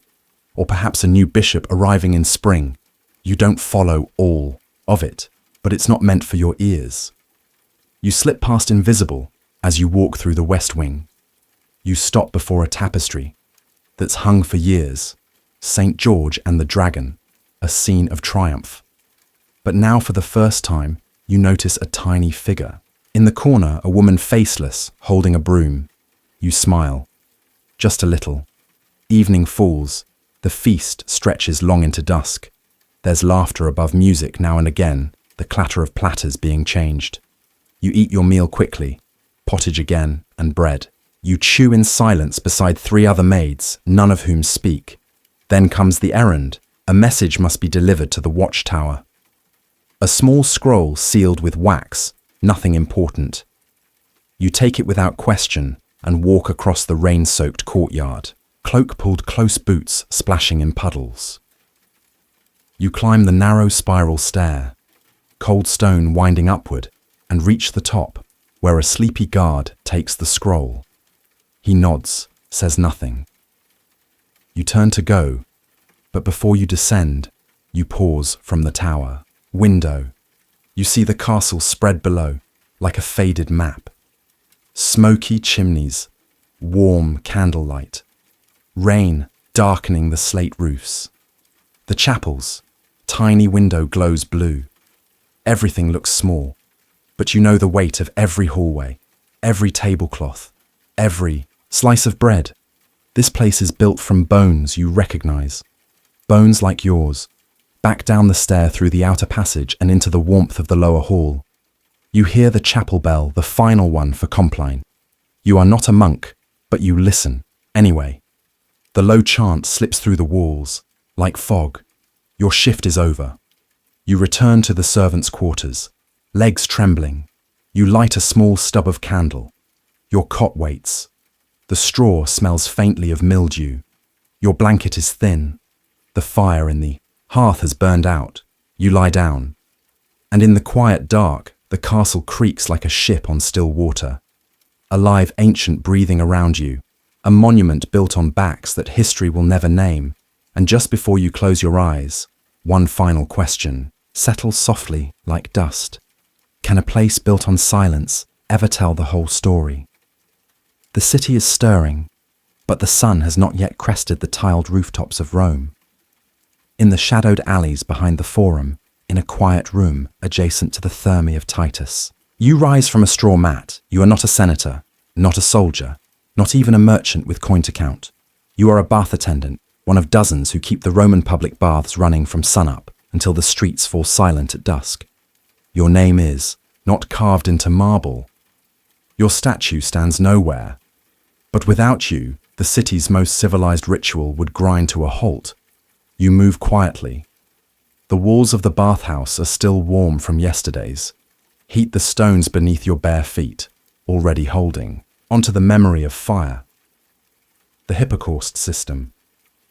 S1: or perhaps a new bishop arriving in spring. You don't follow all of it, but it's not meant for your ears. You slip past invisible as you walk through the west wing. You stop before a tapestry that's hung for years, St. George and the Dragon, a scene of triumph. But now for the first time, you notice a tiny figure. In the corner, a woman faceless, holding a broom. You smile. Just a little. Evening falls. The feast stretches long into dusk. There's laughter above music now and again, the clatter of platters being changed. You eat your meal quickly, pottage again, and bread. You chew in silence beside 3 other maids, none of whom speak. Then comes the errand. A message must be delivered to the watchtower. A small scroll sealed with wax, nothing important. You take it without question and walk across the rain-soaked courtyard, cloak-pulled close boots splashing in puddles. You climb the narrow spiral stair, cold stone winding upward, and reach the top, where a sleepy guard takes the scroll. He nods, says nothing. You turn to go, but before you descend, you pause from the tower. Window. You see the castle spread below, like a faded map. Smoky chimneys, warm candlelight. Rain darkening the slate roofs. The chapels, tiny window glows blue. Everything looks small, but you know the weight of every hallway, every tablecloth, every slice of bread. This place is built from bones you recognize. Bones like yours. Back down the stair through the outer passage and into the warmth of the lower hall. You hear the chapel bell, the final one for Compline. You are not a monk, but you listen. Anyway, the low chant slips through the walls, like fog. Your shift is over. You return to the servants' quarters, legs trembling. You light a small stub of candle. Your cot waits. The straw smells faintly of mildew. Your blanket is thin. The fire in the hearth has burned out. You lie down. And in the quiet dark, the castle creaks like a ship on still water. A live ancient breathing around you, a monument built on backs that history will never name. And just before you close your eyes, one final question settles softly like dust. Can a place built on silence ever tell the whole story? The city is stirring, but the sun has not yet crested the tiled rooftops of Rome. In the shadowed alleys behind the Forum, in a quiet room adjacent to the Thermae of Titus, you rise from a straw mat. You are not a senator, not a soldier, not even a merchant with coin to count. You are a bath attendant, one of dozens who keep the Roman public baths running from sunup until the streets fall silent at dusk. Your name is not carved into marble. Your statue stands nowhere. But without you, the city's most civilized ritual would grind to a halt. You move quietly. The walls of the bathhouse are still warm from yesterday's. Heat the stones beneath your bare feet, already holding onto the memory of fire. The hypocaust system,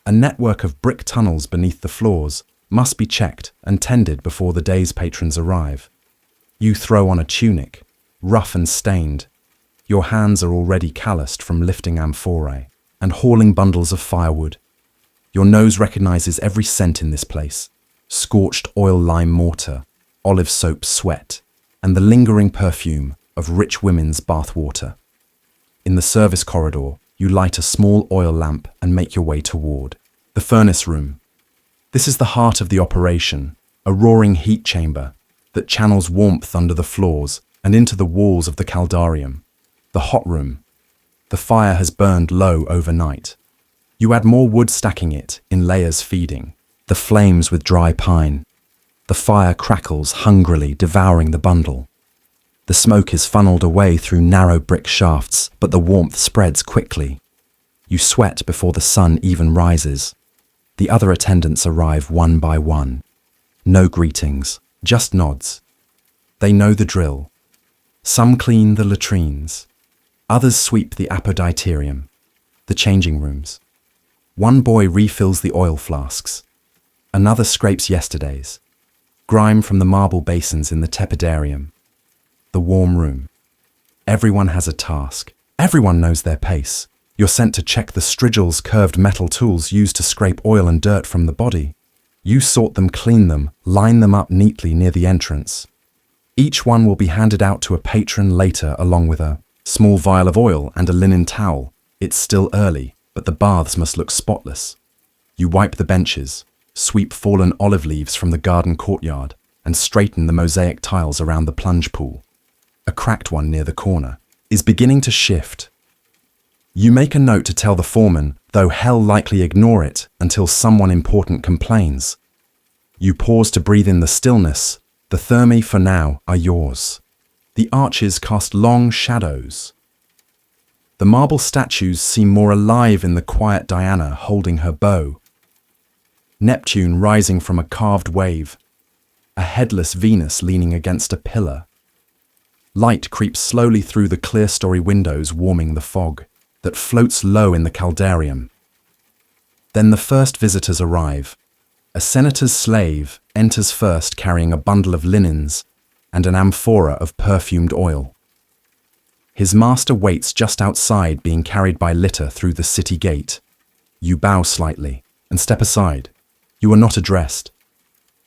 S1: a network of brick tunnels beneath the floors, must be checked and tended before the day's patrons arrive. You throw on a tunic, rough and stained. Your hands are already calloused from lifting amphorae and hauling bundles of firewood. Your nose recognizes every scent in this place: scorched oil lime mortar, olive soap sweat, and the lingering perfume of rich women's bath water. In the service corridor, you light a small oil lamp and make your way toward the furnace room. This is the heart of the operation, a roaring heat chamber that channels warmth under the floors and into the walls of the caldarium. The hot room. The fire has burned low overnight. You add more wood, stacking it in layers, feeding the flames with dry pine. The fire crackles hungrily, devouring the bundle. The smoke is funneled away through narrow brick shafts, but the warmth spreads quickly. You sweat before the sun even rises. The other attendants arrive one by one. No greetings, just nods. They know the drill. Some clean the latrines. Others sweep the apoditerium, the changing rooms. One boy refills the oil flasks. Another scrapes yesterday's. Grime from the marble basins in the tepidarium. The warm room. Everyone has a task. Everyone knows their pace. You're sent to check the strigils, curved metal tools used to scrape oil and dirt from the body. You sort them, clean them, line them up neatly near the entrance. Each one will be handed out to a patron later, along with a small vial of oil and a linen towel. It's still early, but the baths must look spotless. You wipe the benches, sweep fallen olive leaves from the garden courtyard, and straighten the mosaic tiles around the plunge pool. A cracked one near the corner is beginning to shift. You make a note to tell the foreman, though he'll likely ignore it until someone important complains. You pause to breathe in the stillness. The Thermae for now are yours. The arches cast long shadows. The marble statues seem more alive in the quiet Diana holding her bow. Neptune rising from a carved wave. A headless Venus leaning against a pillar. Light creeps slowly through the clerestory windows, warming the fog that floats low in the caldarium. Then the first visitors arrive. A senator's slave enters first, carrying a bundle of linens and an amphora of perfumed oil. His master waits just outside, being carried by litter through the city gate. You bow slightly and step aside. You are not addressed.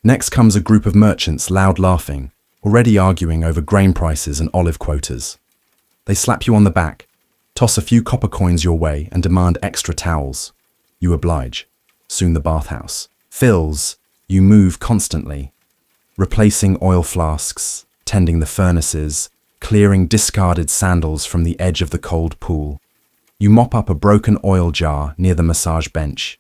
S1: Next comes a group of merchants, loud laughing, already arguing over grain prices and olive quotas. They slap you on the back, toss a few copper coins your way, and demand extra towels. You oblige. Soon the bathhouse fills. You move constantly, replacing oil flasks, tending the furnaces, clearing discarded sandals from the edge of the cold pool. You mop up a broken oil jar near the massage bench.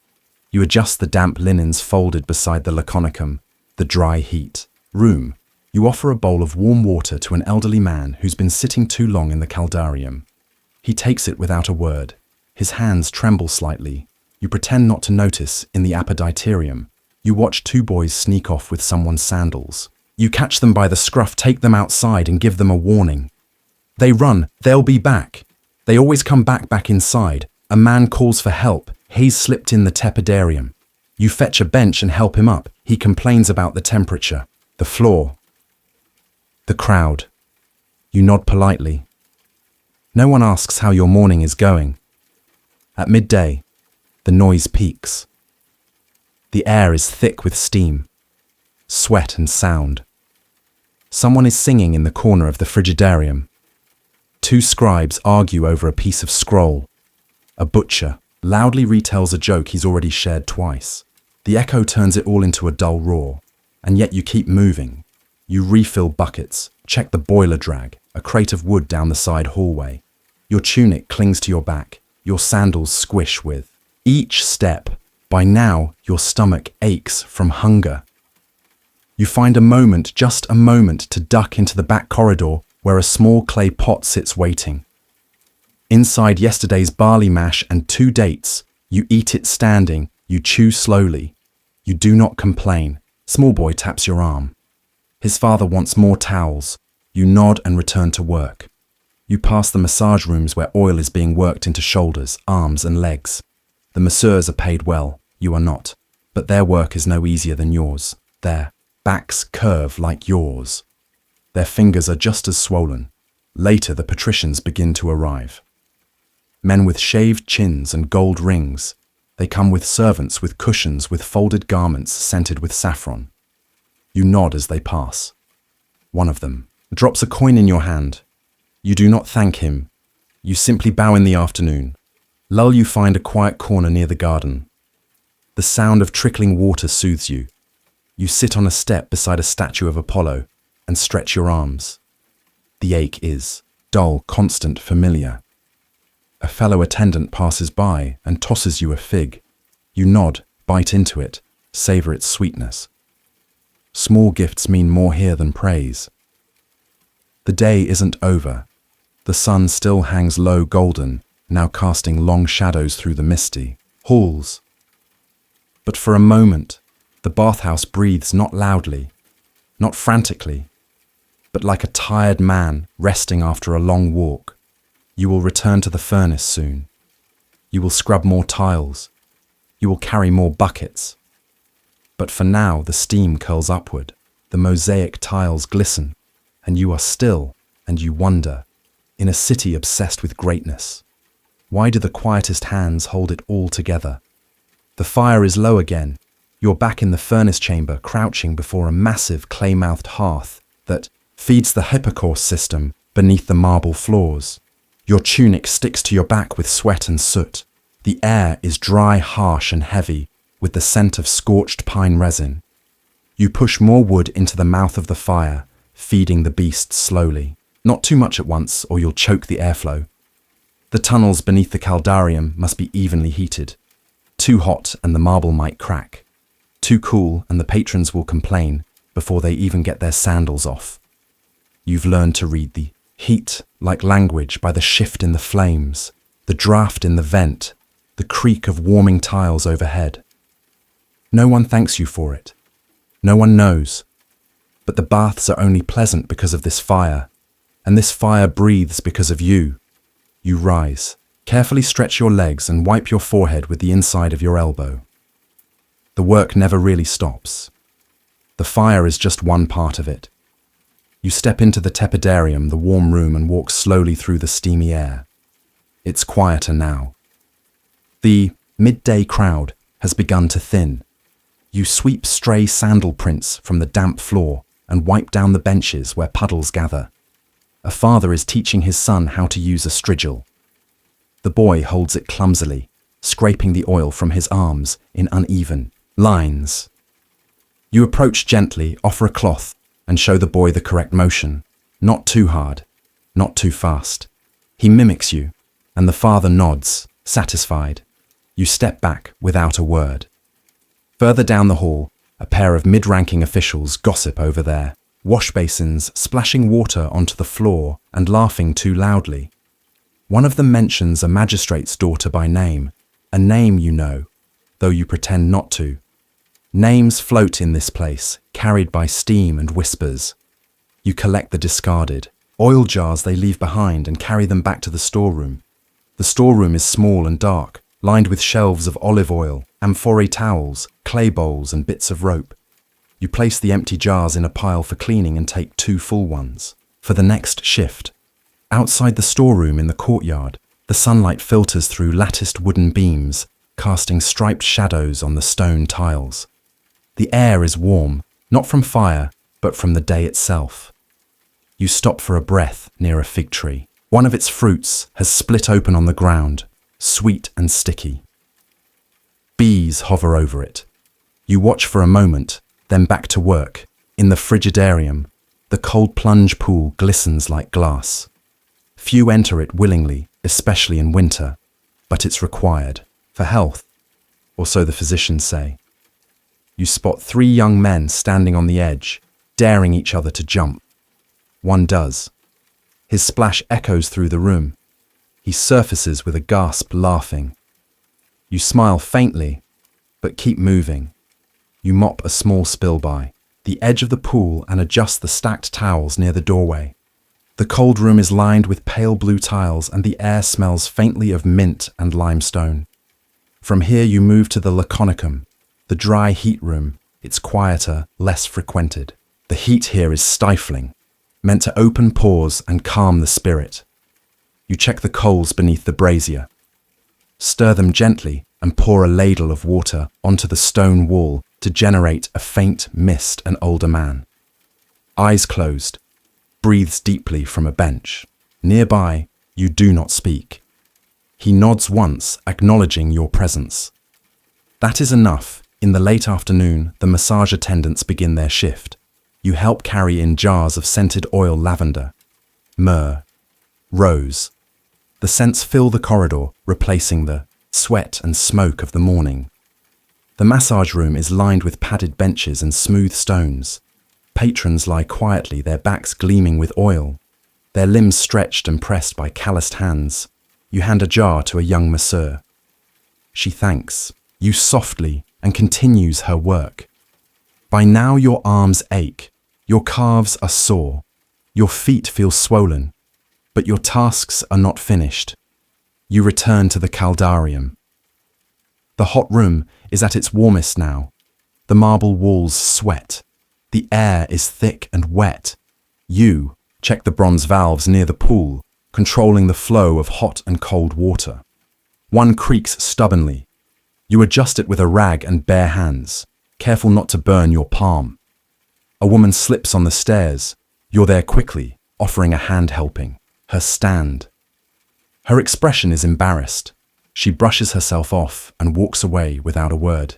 S1: You adjust the damp linens folded beside the laconicum, the dry heat room. You offer a bowl of warm water to an elderly man who's been sitting too long in the caldarium. He takes it without a word. His hands tremble slightly. You pretend not to notice in the apoditerium. You watch two boys sneak off with someone's sandals. You catch them by the scruff, take them outside and give them a warning. They run. They'll be back. They always come back inside. A man calls for help. He's slipped in the tepidarium. You fetch a bench and help him up. He complains about the temperature, the floor, the crowd. You nod politely. No one asks how your morning is going. At midday, the noise peaks. The air is thick with steam, sweat and sound. Someone is singing in the corner of the frigidarium. Two scribes argue over a piece of scroll. A butcher loudly retells a joke he's already shared twice. The echo turns it all into a dull roar, and yet you keep moving. You refill buckets, check the boiler drag, a crate of wood down the side hallway. Your tunic clings to your back, your sandals squish with each step. By now, your stomach aches from hunger. You find a moment, just a moment, to duck into the back corridor where a small clay pot sits waiting. Inside yesterday's barley mash and 2 dates, you eat it standing, you chew slowly. You do not complain. Small boy taps your arm. His father wants more towels. You nod and return to work. You pass the massage rooms where oil is being worked into shoulders, arms and legs. The masseurs are paid well, you are not, but their work is no easier than yours. Their backs curve like yours. Their fingers are just as swollen. Later the patricians begin to arrive. Men with shaved chins and gold rings. They come with servants with cushions with folded garments scented with saffron. You nod as they pass. One of them drops a coin in your hand. You do not thank him. You simply bow in the afternoon. Lull, you find a quiet corner near the garden. The sound of trickling water soothes you. You sit on a step beside a statue of Apollo and stretch your arms. The ache is dull, constant, familiar. A fellow attendant passes by and tosses you a fig. You nod, bite into it, savor its sweetness. Small gifts mean more here than praise. The day isn't over. The sun still hangs low golden, now casting long shadows through the misty halls. But for a moment, the bathhouse breathes not loudly, not frantically, but like a tired man resting after a long walk. You will return to the furnace soon. You will scrub more tiles. You will carry more buckets. But for now, the steam curls upward, the mosaic tiles glisten, and you are still, and you wonder, in a city obsessed with greatness. Why do the quietest hands hold it all together? The fire is low again. You're back in the furnace chamber, crouching before a massive clay-mouthed hearth that feeds the hypocaust system beneath the marble floors. Your tunic sticks to your back with sweat and soot. The air is dry, harsh and heavy, with the scent of scorched pine resin. You push more wood into the mouth of the fire, feeding the beast slowly. Not too much at once, or you'll choke the airflow. The tunnels beneath the caldarium must be evenly heated. Too hot and the marble might crack. Too cool and the patrons will complain before they even get their sandals off. You've learned to read the heat like language by the shift in the flames, the draft in the vent, the creak of warming tiles overhead. No one thanks you for it. No one knows. But the baths are only pleasant because of this fire, and this fire breathes because of you. You rise, carefully stretch your legs and wipe your forehead with the inside of your elbow. The work never really stops. The fire is just one part of it. You step into the tepidarium, the warm room, and walk slowly through the steamy air. It's quieter now. The midday crowd has begun to thin. You sweep stray sandal prints from the damp floor and wipe down the benches where puddles gather. A father is teaching his son how to use a strigil. The boy holds it clumsily, scraping the oil from his arms in uneven lines. You approach gently, offer a cloth, and show the boy the correct motion. Not too hard, not too fast. He mimics you, and the father nods, satisfied. You step back without a word. Further down the hall, a pair of mid-ranking officials gossip over their wash basins, splashing water onto the floor and laughing too loudly. One of them mentions a magistrate's daughter by name, a name you know, though you pretend not to. Names float in this place, carried by steam and whispers. You collect the discarded oil jars they leave behind and carry them back to the storeroom. The storeroom is small and dark, lined with shelves of olive oil, amphorae towels, clay bowls and bits of rope. You place the empty jars in a pile for cleaning and take 2 full ones for the next shift. Outside the storeroom in the courtyard, the sunlight filters through latticed wooden beams, casting striped shadows on the stone tiles. The air is warm, not from fire, but from the day itself. You stop for a breath near a fig tree. One of its fruits has split open on the ground, sweet and sticky. Bees hover over it. You watch for a moment, then back to work. In the frigidarium, the cold plunge pool glistens like glass. Few enter it willingly, especially in winter, but it's required for health, or so the physicians say. You spot 3 young men standing on the edge, daring each other to jump. One does. His splash echoes through the room. He surfaces with a gasp, laughing. You smile faintly, but keep moving. You mop a small spill by the edge of the pool and adjust the stacked towels near the doorway. The cold room is lined with pale blue tiles and the air smells faintly of mint and limestone. From here you move to the laconicum, the dry heat room. It's quieter, less frequented. The heat here is stifling, meant to open pores and calm the spirit. You check the coals beneath the brazier. Stir them gently and pour a ladle of water onto the stone wall to generate a faint mist. An older man, eyes closed, breathes deeply from a bench. Nearby, you do not speak. He nods once, acknowledging your presence. That is enough. In the late afternoon, the massage attendants begin their shift. You help carry in jars of scented oil, lavender, myrrh, rose. The scents fill the corridor, replacing the sweat and smoke of the morning. The massage room is lined with padded benches and smooth stones. Patrons lie quietly, their backs gleaming with oil, their limbs stretched and pressed by calloused hands. You hand a jar to a young masseur. She thanks you softly and continues her work. By now your arms ache, your calves are sore, your feet feel swollen, but your tasks are not finished. You return to the caldarium. The hot room is at its warmest now. The marble walls sweat. The air is thick and wet. You check the bronze valves near the pool, controlling the flow of hot and cold water. One creaks stubbornly. You adjust it with a rag and bare hands, careful not to burn your palm. A woman slips on the stairs. You're there quickly, offering a hand helping her stand. Her expression is embarrassed. She brushes herself off and walks away without a word.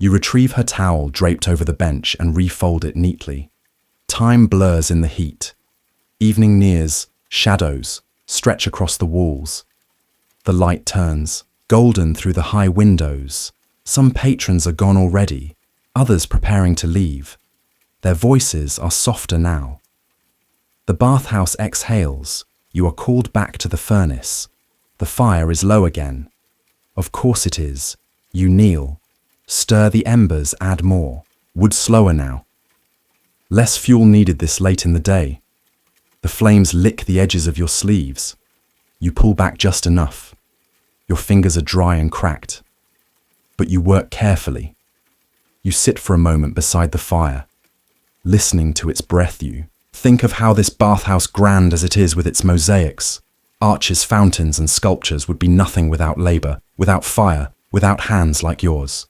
S1: You retrieve her towel draped over the bench and refold it neatly. Time blurs in the heat. Evening nears, shadows stretch across the walls. The light turns golden through the high windows. Some patrons are gone already, others preparing to leave. Their voices are softer now. The bathhouse exhales. You are called back to the furnace. The fire is low again. Of course it is. You kneel. Stir the embers, add more. Wood slower now. Less fuel needed this late in the day. The flames lick the edges of your sleeves. You pull back just enough. Your fingers are dry and cracked. But you work carefully. You sit for a moment beside the fire, listening to its breath. You think of how this bathhouse, grand as it is with its mosaics, arches, fountains and sculptures, would be nothing without labor, without fire, without hands like yours.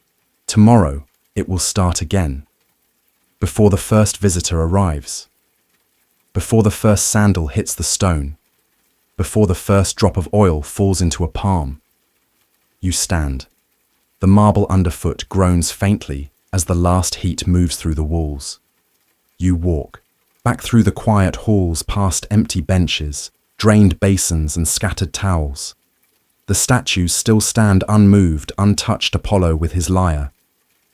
S1: Tomorrow, it will start again. Before the first visitor arrives. Before the first sandal hits the stone. Before the first drop of oil falls into a palm. You stand. The marble underfoot groans faintly as the last heat moves through the walls. You walk, back through the quiet halls, past empty benches, drained basins and scattered towels. The statues still stand unmoved, untouched. Apollo with his lyre,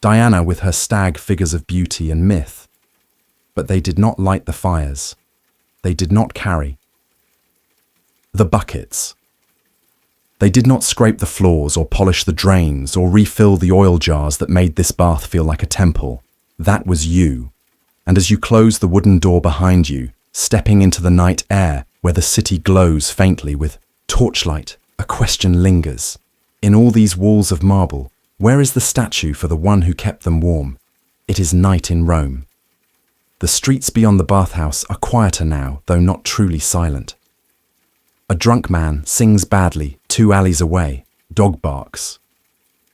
S1: Diana with her stag, figures of beauty and myth. But they did not light the fires. They did not carry the buckets. They did not scrape the floors or polish the drains or refill the oil jars that made this bath feel like a temple. That was you. And as you close the wooden door behind you, stepping into the night air where the city glows faintly with torchlight, a question lingers. In all these walls of marble, where is the statue for the one who kept them warm? It is night in Rome. The streets beyond the bathhouse are quieter now, though not truly silent. A drunk man sings badly 2 alleys away, dog barks.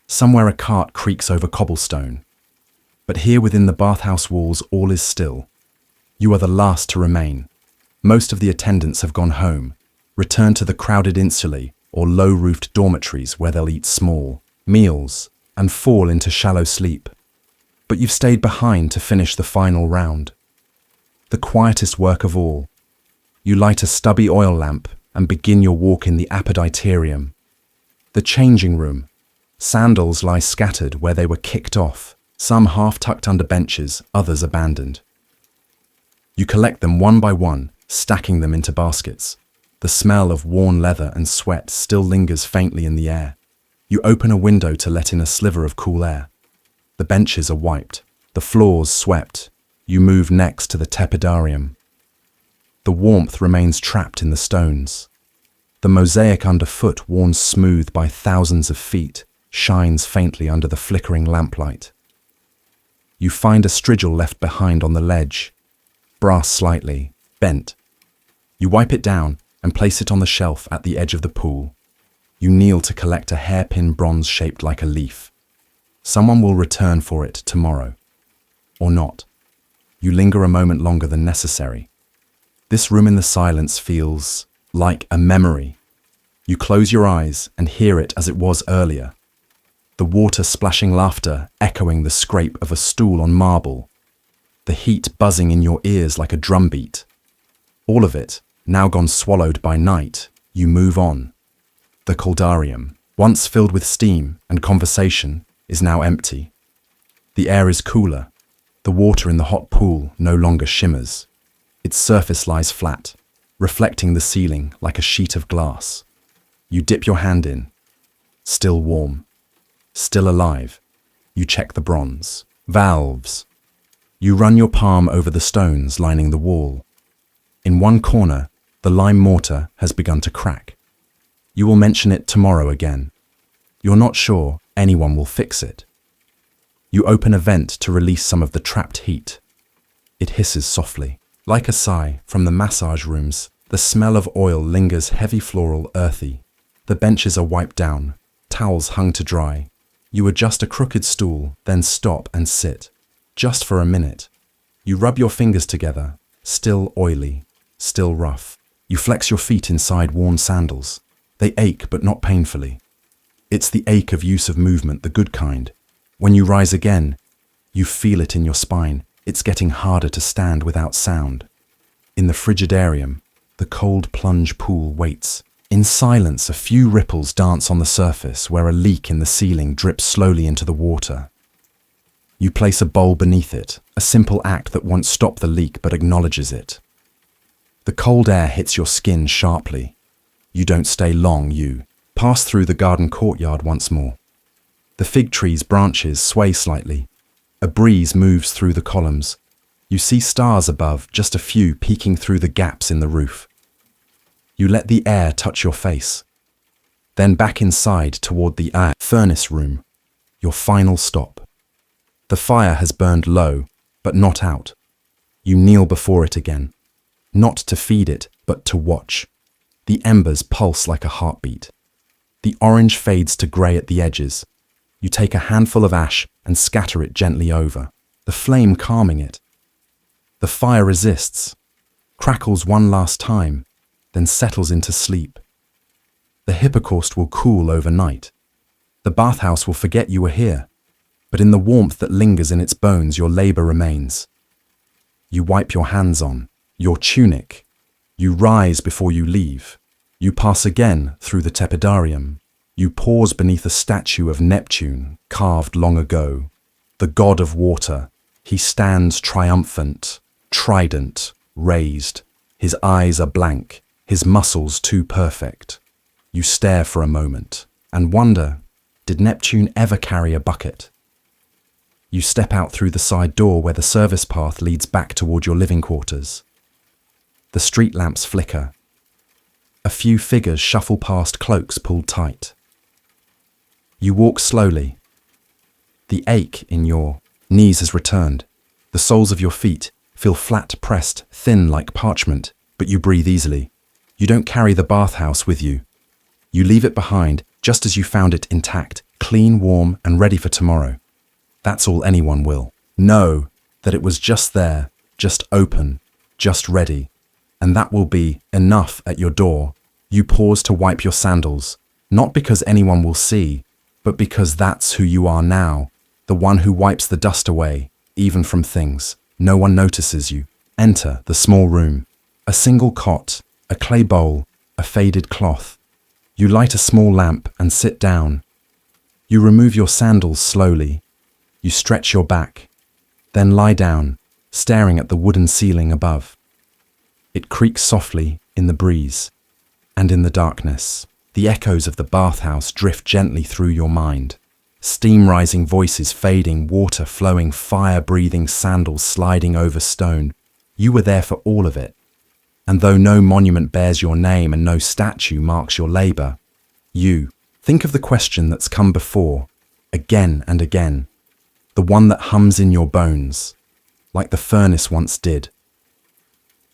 S1: Somewhere a cart creaks over cobblestone. But here within the bathhouse walls all is still. You are the last to remain. Most of the attendants have gone home, returned to the crowded insulae or low-roofed dormitories where they'll eat small meals and fall into shallow sleep. But you've stayed behind to finish the final round. The quietest work of all. You light a stubby oil lamp and begin your walk in the apoditerium. The changing room. Sandals lie scattered where they were kicked off, some half tucked under benches, others abandoned. You collect them one by one, stacking them into baskets. The smell of worn leather and sweat still lingers faintly in the air. You open a window to let in a sliver of cool air. The benches are wiped, the floors swept. You move next to the tepidarium. The warmth remains trapped in the stones. The mosaic underfoot, worn smooth by thousands of feet, shines faintly under the flickering lamplight. You find a strigil left behind on the ledge, brass slightly, bent. You wipe it down and place it on the shelf at the edge of the pool. You kneel to collect a hairpin bronze shaped like a leaf. Someone will return for it tomorrow. Or not. You linger a moment longer than necessary. This room in the silence feels like a memory. You close your eyes and hear it as it was earlier. The water splashing laughter echoing the scrape of a stool on marble. The heat buzzing in your ears like a drumbeat. All of it, now gone swallowed by night, you move on. The caldarium, once filled with steam and conversation, is now empty. The air is cooler. The water in the hot pool no longer shimmers. Its surface lies flat, reflecting the ceiling like a sheet of glass. You dip your hand in. Still warm. Still alive. You check the bronze. Valves. You run your palm over the stones lining the wall. In one corner, the lime mortar has begun to crack. You will mention it tomorrow again. You're not sure anyone will fix it. You open a vent to release some of the trapped heat. It hisses softly. Like a sigh from the massage rooms, the smell of oil lingers heavy floral earthy. The benches are wiped down, towels hung to dry. You adjust a crooked stool, then stop and sit. Just for a minute. You rub your fingers together, still oily, still rough. You flex your feet inside worn sandals. They ache but not painfully. It's the ache of use of movement, the good kind. When you rise again, you feel it in your spine. It's getting harder to stand without sound. In the frigidarium, the cold plunge pool waits. In silence, a few ripples dance on the surface where a leak in the ceiling drips slowly into the water. You place a bowl beneath it, a simple act that won't stop the leak but acknowledges it. The cold air hits your skin sharply. You don't stay long, you pass through the garden courtyard once more. The fig tree's branches sway slightly. A breeze moves through the columns. You see stars above, just a few peeking through the gaps in the roof. You let the air touch your face. Then back inside toward the furnace room, your final stop. The fire has burned low, but not out. You kneel before it again. Not to feed it, but to watch. The embers pulse like a heartbeat. The orange fades to grey at the edges. You take a handful of ash and scatter it gently over, the flame calming it. The fire resists, crackles one last time, then settles into sleep. The hippocaust will cool overnight. The bathhouse will forget you were here, but in the warmth that lingers in its bones, your labour remains. You wipe your hands on, your tunic. You rise before you leave. You pass again through the tepidarium. You pause beneath a statue of Neptune, carved long ago. The god of water. He stands triumphant, trident, raised. His eyes are blank, his muscles too perfect. You stare for a moment and wonder, did Neptune ever carry a bucket? You step out through the side door where the service path leads back toward your living quarters. The street lamps flicker. A few figures shuffle past, cloaks pulled tight. You walk slowly. The ache in your knees has returned. The soles of your feet feel flat, pressed, thin like parchment, but you breathe easily. You don't carry the bathhouse with you. You leave it behind just as you found it, intact, clean, warm, and ready for tomorrow. That's all anyone will. Know that it was just there, just open, just ready. And that will be enough at your door. You pause to wipe your sandals, not because anyone will see, but because that's who you are now, the one who wipes the dust away, even from things. No one notices you. Enter the small room. A single cot, a clay bowl, a faded cloth. You light a small lamp and sit down. You remove your sandals slowly. You stretch your back, then lie down, staring at the wooden ceiling above. It creaks softly in the breeze, and in the darkness, the echoes of the bathhouse drift gently through your mind. Steam rising, voices fading, water flowing, fire breathing, sandals sliding over stone. You were there for all of it. And though no monument bears your name and no statue marks your labor, you think of the question that's come before, again and again. The one that hums in your bones, like the furnace once did.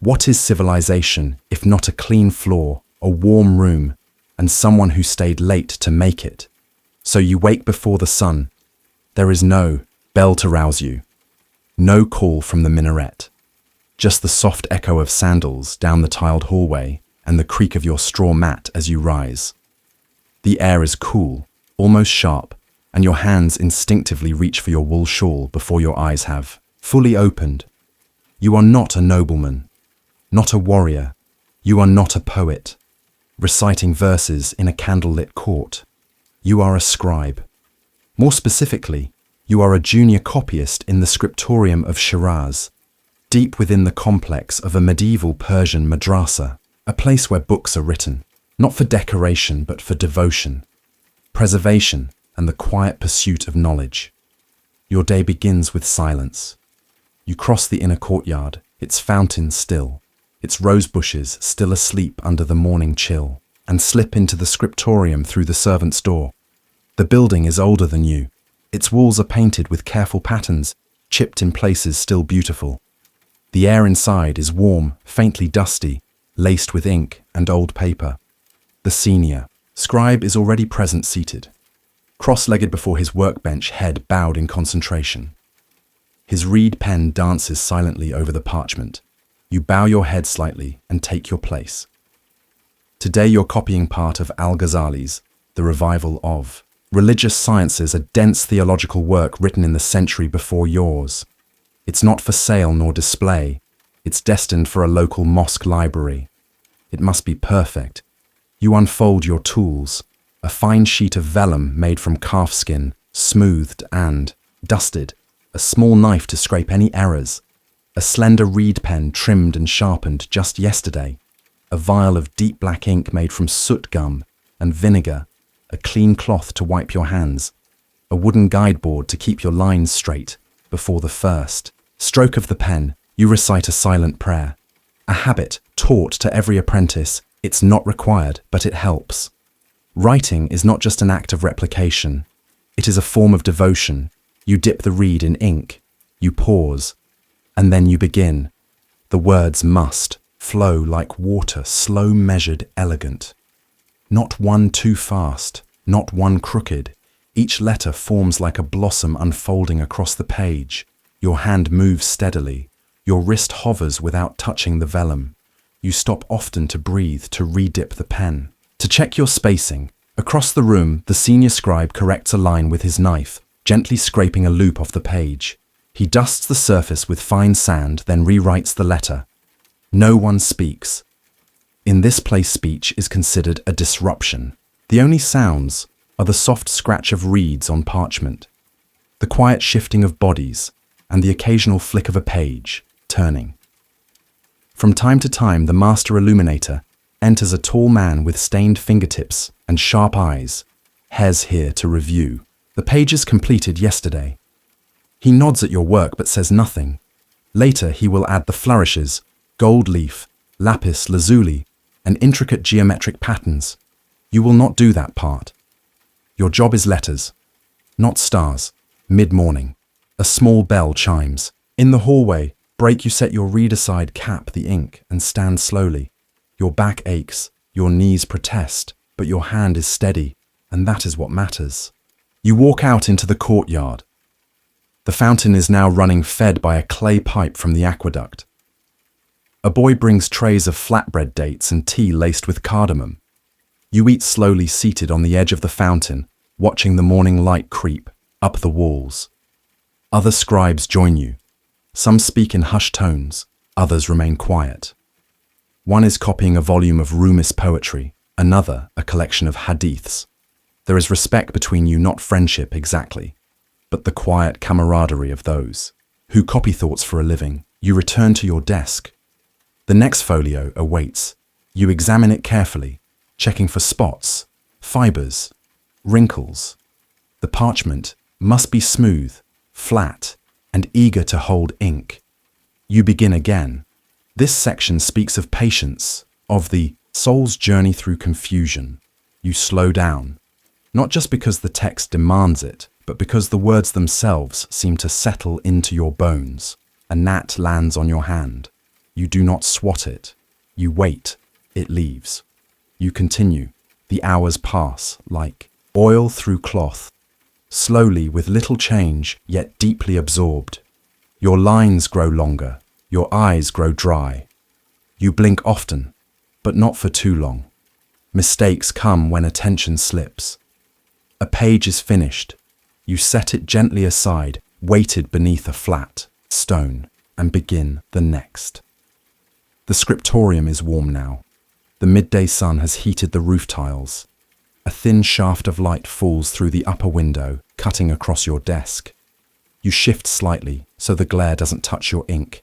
S1: What is civilization if not a clean floor, a warm room, and someone who stayed late to make it? So you wake before the sun. There is no bell to rouse you, no call from the minaret, just the soft echo of sandals down the tiled hallway and the creak of your straw mat as you rise. The air is cool, almost sharp, and your hands instinctively reach for your wool shawl before your eyes have fully opened. You are not a nobleman, not a warrior. You are not a poet, reciting verses in a candlelit court. You are a scribe. More specifically, you are a junior copyist in the scriptorium of Shiraz, deep within the complex of a medieval Persian madrasa, a place where books are written, not for decoration but for devotion, preservation, and the quiet pursuit of knowledge. Your day begins with silence. You cross the inner courtyard, its fountains still, its rose bushes still asleep under the morning chill, and slip into the scriptorium through the servant's door. The building is older than you. Its walls are painted with careful patterns, chipped in places still beautiful. The air inside is warm, faintly dusty, laced with ink and old paper. The senior scribe is already present, seated, cross-legged before his workbench, head bowed in concentration. His reed pen dances silently over the parchment. You bow your head slightly and take your place. Today you're copying part of Al-Ghazali's The Revival of Religious Sciences, a dense theological work written in the century before yours. It's not for sale nor display. It's destined for a local mosque library. It must be perfect. You unfold your tools. A fine sheet of vellum made from calf skin, smoothed and dusted, a small knife to scrape any errors, a slender reed pen trimmed and sharpened just yesterday, a vial of deep black ink made from soot gum and vinegar, a clean cloth to wipe your hands, a wooden guideboard to keep your lines straight. Before the first stroke of the pen, you recite a silent prayer, a habit taught to every apprentice. It's not required, but it helps. Writing is not just an act of replication. It is a form of devotion. You dip the reed in ink, you pause, and then you begin. The words must flow like water, slow, measured, elegant. Not one too fast, not one crooked. Each letter forms like a blossom unfolding across the page. Your hand moves steadily. Your wrist hovers without touching the vellum. You stop often to breathe, to re-dip the pen. To check your spacing, across the room, the senior scribe corrects a line with his knife, gently scraping a loop off the page. He dusts the surface with fine sand, then rewrites the letter. No one speaks. In this place, speech is considered a disruption. The only sounds are the soft scratch of reeds on parchment, the quiet shifting of bodies, and the occasional flick of a page, turning. From time to time, the master illuminator, enters a tall man with stained fingertips and sharp eyes. Hez here to review. The pages completed yesterday. He nods at your work but says nothing. Later he will add the flourishes, gold leaf, lapis lazuli, and intricate geometric patterns. You will not do that part. Your job is letters, not stars. Mid-morning, a small bell chimes. In the hallway, you set your read aside, cap the ink, and stand slowly. Your back aches, your knees protest, but your hand is steady, and that is what matters. You walk out into the courtyard. The fountain is now running, fed by a clay pipe from the aqueduct. A boy brings trays of flatbread dates and tea laced with cardamom. You eat slowly, seated on the edge of the fountain, watching the morning light creep up the walls. Other scribes join you. Some speak in hushed tones, others remain quiet. One is copying a volume of Rumis poetry, another a collection of hadiths. There is respect between you, not friendship exactly, but the quiet camaraderie of those who copy thoughts for a living. You return to your desk. The next folio awaits. You examine it carefully, checking for spots, fibers, wrinkles. The parchment must be smooth, flat, and eager to hold ink. You begin again. This section speaks of patience, of the soul's journey through confusion. You slow down, not just because the text demands it, but because the words themselves seem to settle into your bones. A gnat lands on your hand. You do not swat it. You wait. It leaves. You continue. The hours pass like oil through cloth, slowly with little change, yet deeply absorbed. Your lines grow longer. Your eyes grow dry. You blink often, but not for too long. Mistakes come when attention slips. A page is finished. You set it gently aside, weighted beneath a flat stone, and begin the next. The scriptorium is warm now. The midday sun has heated the roof tiles. A thin shaft of light falls through the upper window, cutting across your desk. You shift slightly so the glare doesn't touch your ink.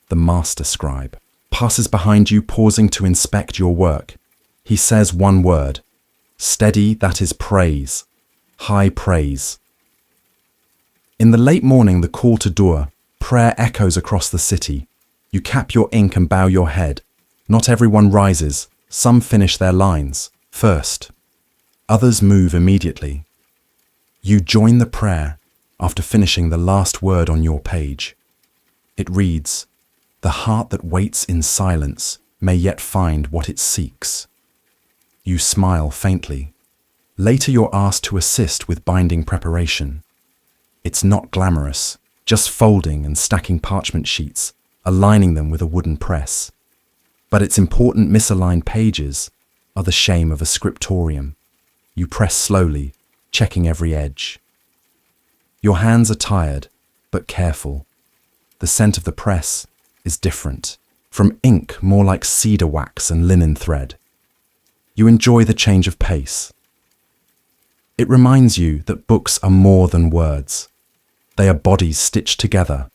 S1: The master scribe passes behind you, pausing to inspect your work. He says one word. Steady, that is praise. High praise. In the late morning, the call to dua, prayer echoes across the city. You cap your ink and bow your head. Not everyone rises. Some finish their lines first. Others move immediately. You join the prayer after finishing the last word on your page. It reads, "The heart that waits in silence may yet find what it seeks." You smile faintly. Later you're asked to assist with binding preparation. It's not glamorous, just folding and stacking parchment sheets, aligning them with a wooden press. But its important misaligned pages are the shame of a scriptorium. You press slowly, checking every edge. Your hands are tired, but careful. The scent of the press is different, from ink more like cedar wax and linen thread. You enjoy the change of pace. It reminds you that books are more than words. They are bodies stitched together.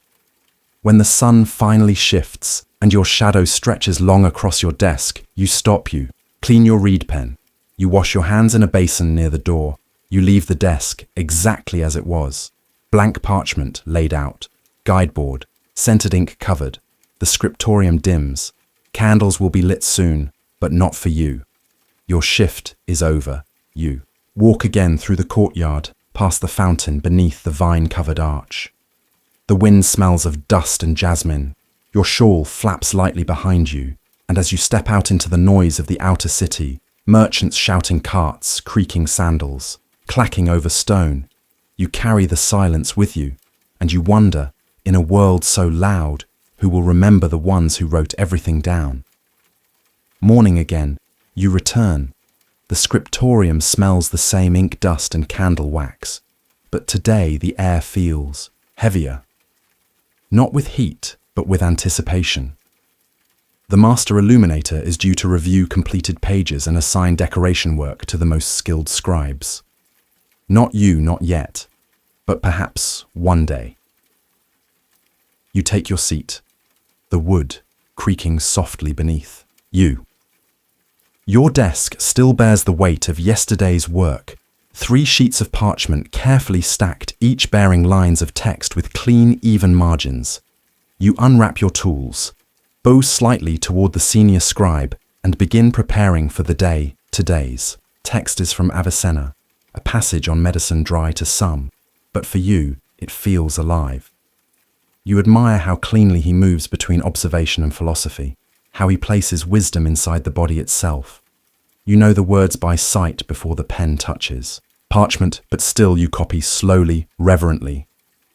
S1: When the sun finally shifts and your shadow stretches long across your desk, you stop. You clean your reed pen. You wash your hands in a basin near the door. You leave the desk exactly as it was. Blank parchment laid out. Guideboard. Scented ink covered. The scriptorium dims. Candles will be lit soon, but not for you. Your shift is over. You walk again through the courtyard, past the fountain beneath the vine-covered arch. The wind smells of dust and jasmine. Your shawl flaps lightly behind you, and as you step out into the noise of the outer city, merchants shouting carts, creaking sandals, clacking over stone, you carry the silence with you, and you wonder, in a world so loud, who will remember the ones who wrote everything down. Morning again, you return. The scriptorium smells the same ink dust and candle wax, but today the air feels heavier. Not with heat, but with anticipation. The master illuminator is due to review completed pages and assign decoration work to the most skilled scribes. Not you, not yet, but perhaps one day. You take your seat, the wood creaking softly beneath you. Your desk still bears the weight of yesterday's work. 3 sheets of parchment carefully stacked, each bearing lines of text with clean, even margins. You unwrap your tools, bow slightly toward the senior scribe, and begin preparing for the day. Today's text is from Avicenna, a passage on medicine dry to some, but for you, it feels alive. You admire how cleanly he moves between observation and philosophy, how he places wisdom inside the body itself. You know the words by sight before the pen touches parchment, but still you copy slowly, reverently.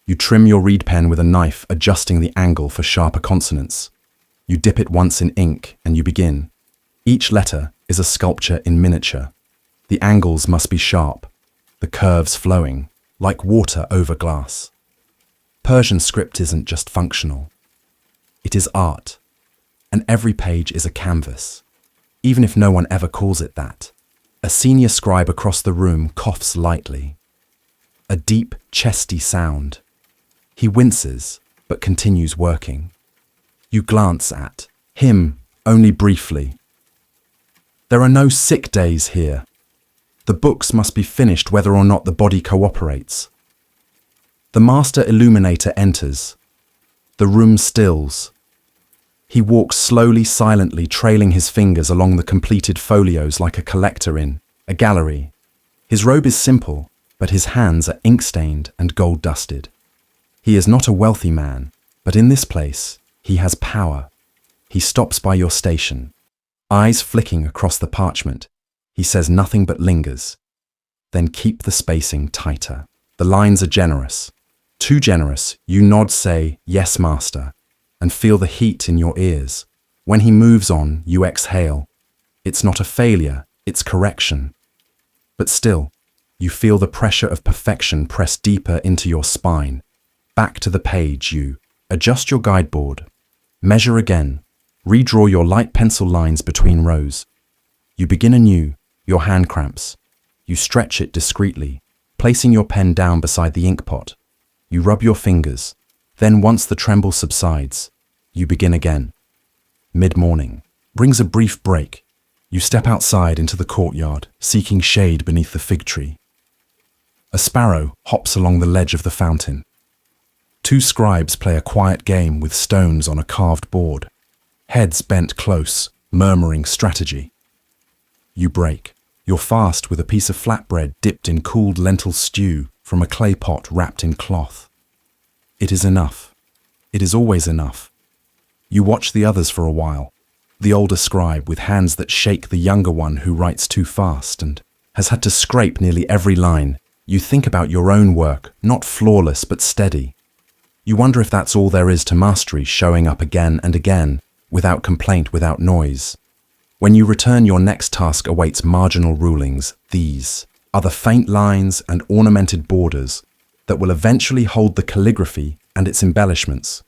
S1: You trim your reed pen with a knife, adjusting the angle for sharper consonants. You dip it once in ink, and you begin. Each letter is a sculpture in miniature. The angles must be sharp, the curves flowing, like water over glass. Persian script isn't just functional. It is art, and every page is a canvas, even if no one ever calls it that. A senior scribe across the room coughs lightly. A deep, chesty sound. He winces, but continues working. You glance at him only briefly. There are no sick days here. The books must be finished whether or not the body cooperates. The master illuminator enters. The room stills. He walks slowly, silently, trailing his fingers along the completed folios like a collector in a gallery. His robe is simple, but his hands are ink-stained and gold-dusted. He is not a wealthy man, but in this place, he has power. He stops by your station, eyes flicking across the parchment. He says nothing but lingers. Then keep the spacing tighter. The lines are generous. Too generous. You nod, say, "Yes, master," and feel the heat in your ears. When he moves on, you exhale. It's not a failure, it's correction. But still, you feel the pressure of perfection press deeper into your spine. Back to the page, you adjust your guideboard. Measure again. Redraw your light pencil lines between rows. You begin anew, your hand cramps. You stretch it discreetly, placing your pen down beside the ink pot. You rub your fingers. Then once the tremble subsides, you begin again. Mid-morning brings a brief break. You step outside into the courtyard, seeking shade beneath the fig tree. A sparrow hops along the ledge of the fountain. 2 scribes play a quiet game with stones on a carved board, heads bent close, murmuring strategy. You break. You're fast with a piece of flatbread dipped in cooled lentil stew from a clay pot wrapped in cloth. It is enough. It is always enough. You watch the others for a while. The older scribe with hands that shake, the younger one who writes too fast and has had to scrape nearly every line. You think about your own work, not flawless but steady. You wonder if that's all there is to mastery, showing up again and again, without complaint, without noise. When you return, your next task awaits marginal rulings. These are the faint lines and ornamented borders that will eventually hold the calligraphy and its embellishments.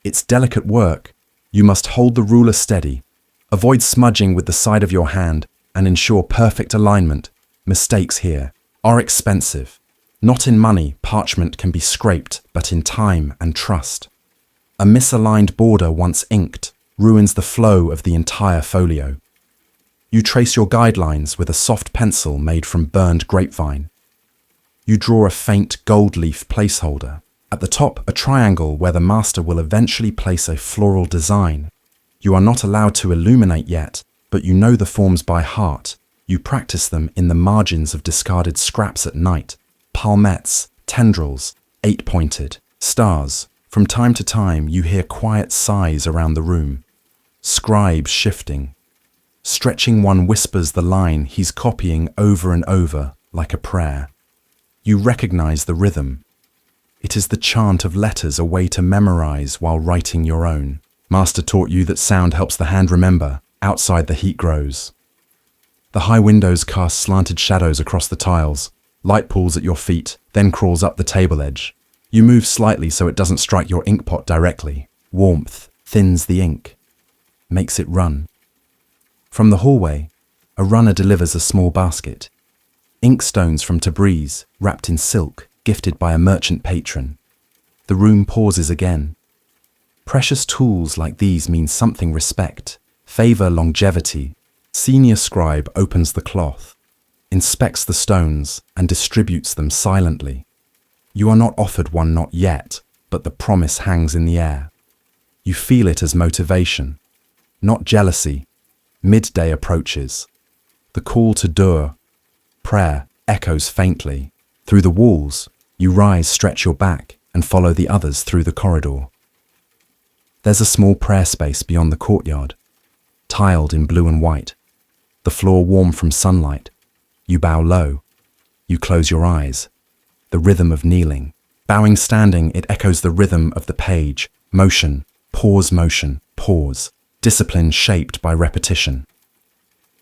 S1: It's delicate work. You must hold the ruler steady, avoid smudging with the side of your hand, and ensure perfect alignment. Mistakes here are expensive. Not in money, parchment can be scraped, but in time and trust. A misaligned border once inked ruins the flow of the entire folio. You trace your guidelines with a soft pencil made from burned grapevine. You draw a faint gold leaf placeholder. At the top, a triangle where the master will eventually place a floral design. You are not allowed to illuminate yet, but you know the forms by heart. You practice them in the margins of discarded scraps at night. Palmettes, tendrils, 8-pointed, stars. From time to time, you hear quiet sighs around the room. Scribes shifting. Stretching one whispers the line he's copying over and over like a prayer. You recognize the rhythm. It is the chant of letters, a way to memorize while writing your own. Master taught you that sound helps the hand remember. Outside, the heat grows. The high windows cast slanted shadows across the tiles. Light pools at your feet, then crawls up the table edge. You move slightly so it doesn't strike your ink pot directly. Warmth thins the ink, makes it run. From the hallway, a runner delivers a small basket. Inkstones from Tabriz, wrapped in silk, gifted by a merchant patron. The room pauses again. Precious tools like these mean something: respect, favor, longevity. Senior scribe opens the cloth, inspects the stones, and distributes them silently. You are not offered one, not yet, but the promise hangs in the air. You feel it as motivation, not jealousy. Midday approaches. The call to Youre, prayer, echoes faintly. Through the walls, you rise, stretch your back, and follow the others through the corridor. There's a small prayer space beyond the courtyard, tiled in blue and white, the floor warm from sunlight. You bow low. You close your eyes. The rhythm of kneeling. Bowing standing, it echoes the rhythm of the page. Motion, pause. Discipline shaped by repetition.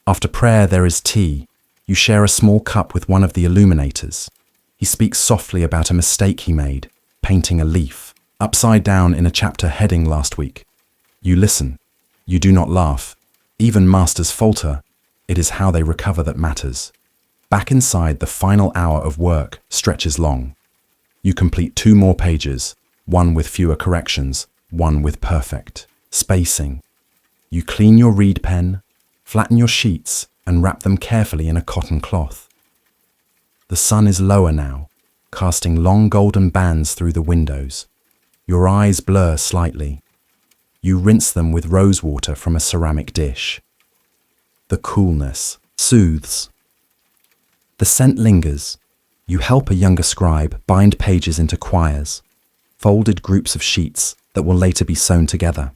S1: After prayer, there is tea. You share a small cup with one of the illuminators. He speaks softly about a mistake he made, painting a leaf, upside down in a chapter heading last week. You listen. You do not laugh. Even masters falter. It is how they recover that matters. Back inside, the final hour of work stretches long. You complete 2 more pages, one with fewer corrections, one with perfect spacing. You clean your reed pen, flatten your sheets, and wrap them carefully in a cotton cloth. The sun is lower now, casting long golden bands through the windows. Your eyes blur slightly. You rinse them with rose water from a ceramic dish. The coolness soothes. The scent lingers. You help a younger scribe bind pages into quires, folded groups of sheets that will later be sewn together.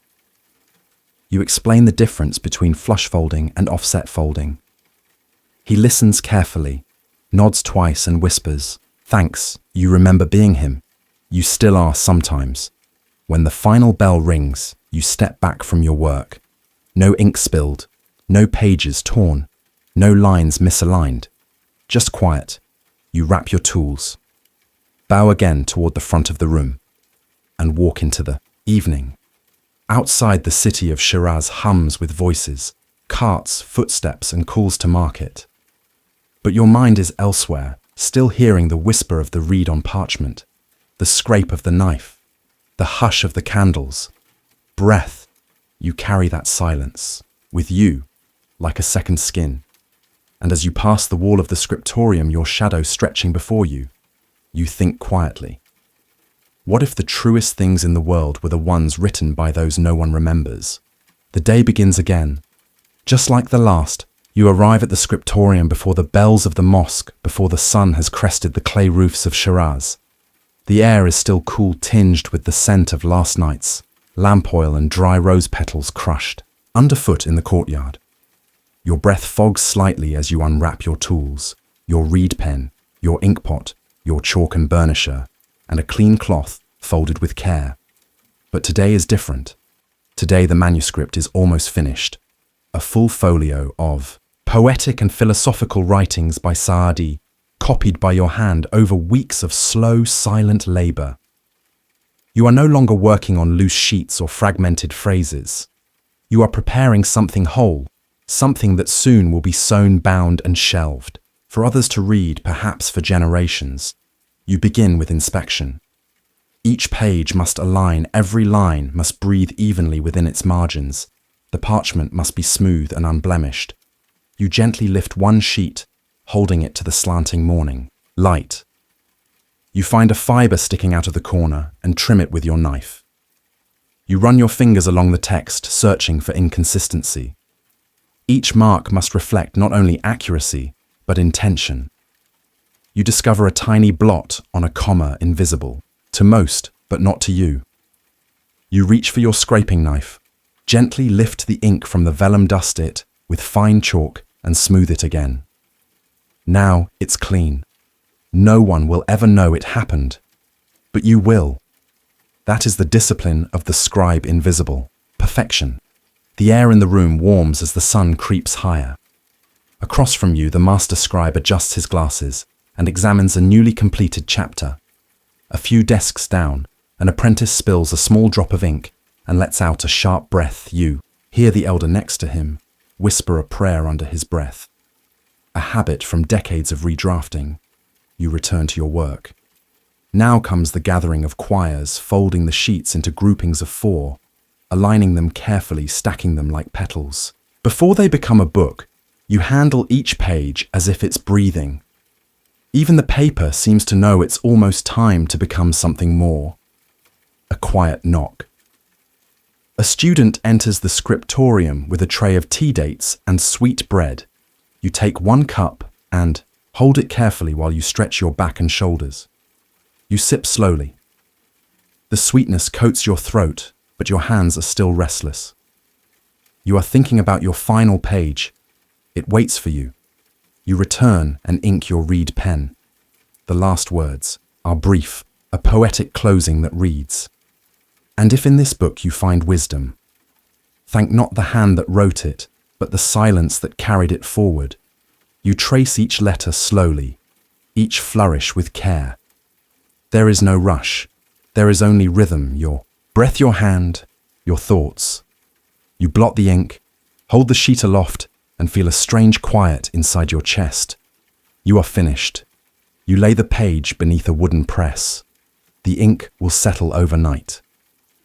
S1: You explain the difference between flush folding and offset folding. He listens carefully, nods twice and whispers, "Thanks, you remember being him. You still are sometimes." When the final bell rings, you step back from your work. No ink spilled, no pages torn, no lines misaligned. Just quiet. You wrap your tools, bow again toward the front of the room, and walk into the evening. Outside, the city of Shiraz hums with voices, carts, footsteps, and calls to market. But your mind is elsewhere, still hearing the whisper of the reed on parchment, the scrape of the knife, the hush of the candles. Breath. You carry that silence with you, like a second skin. And as you pass the wall of the scriptorium, your shadow stretching before you, you think quietly. What if the truest things in the world were the ones written by those no one remembers? The day begins again. Just like the last, you arrive at the scriptorium before the bells of the mosque, before the sun has crested the clay roofs of Shiraz. The air is still cool, tinged with the scent of last night's lamp oil and dry rose petals crushed underfoot in the courtyard. Your breath fogs slightly as you unwrap your tools, your reed pen, your inkpot, your chalk and burnisher, and a clean cloth folded with care. But today is different. Today the manuscript is almost finished. A full folio of poetic and philosophical writings by Saadi, copied by your hand over weeks of slow, silent labor. You are no longer working on loose sheets or fragmented phrases. You are preparing something whole, something that soon will be sewn, bound, and shelved, for others to read, perhaps for generations. You begin with inspection. Each page must align, every line must breathe evenly within its margins. The parchment must be smooth and unblemished. You gently lift one sheet, holding it to the slanting morning light. You find a fiber sticking out of the corner and trim it with your knife. You run your fingers along the text, searching for inconsistency. Each mark must reflect not only accuracy, but intention. You discover a tiny blot on a comma invisible, to most, but not to you. You reach for your scraping knife, gently lift the ink from the vellum, dust it with fine chalk, and smooth it again. Now it's clean. No one will ever know it happened, but you will. That is the discipline of the scribe invisible, perfection. The air in the room warms as the sun creeps higher. Across from you, the master scribe adjusts his glasses and examines a newly completed chapter. A few desks down, an apprentice spills a small drop of ink and lets out a sharp breath. You hear the elder next to him whisper a prayer under his breath. A habit from decades of redrafting. You return to your work. Now comes the gathering of quires, folding the sheets into groupings of 4, aligning them carefully, stacking them like petals. Before they become a book, You handle each page as if it's breathing. Even the paper seems to know it's almost time to become something more. A quiet knock. A student enters the scriptorium with a tray of tea dates and sweet bread. You take one cup and hold it carefully while you stretch your back and shoulders. You sip slowly. The sweetness coats your throat, but your hands are still restless. You are thinking about your final page. It waits for you. You return and ink your reed pen. The last words are brief, a poetic closing that reads, "And if in this book you find wisdom, thank not the hand that wrote it, but the silence that carried it forward. You trace each letter slowly, each flourish with care. There is no rush, there is only rhythm, your breath, your hand, your thoughts. You blot the ink, hold the sheet aloft, and feel a strange quiet inside your chest. You are finished. You lay the page beneath a wooden press. The ink will settle overnight.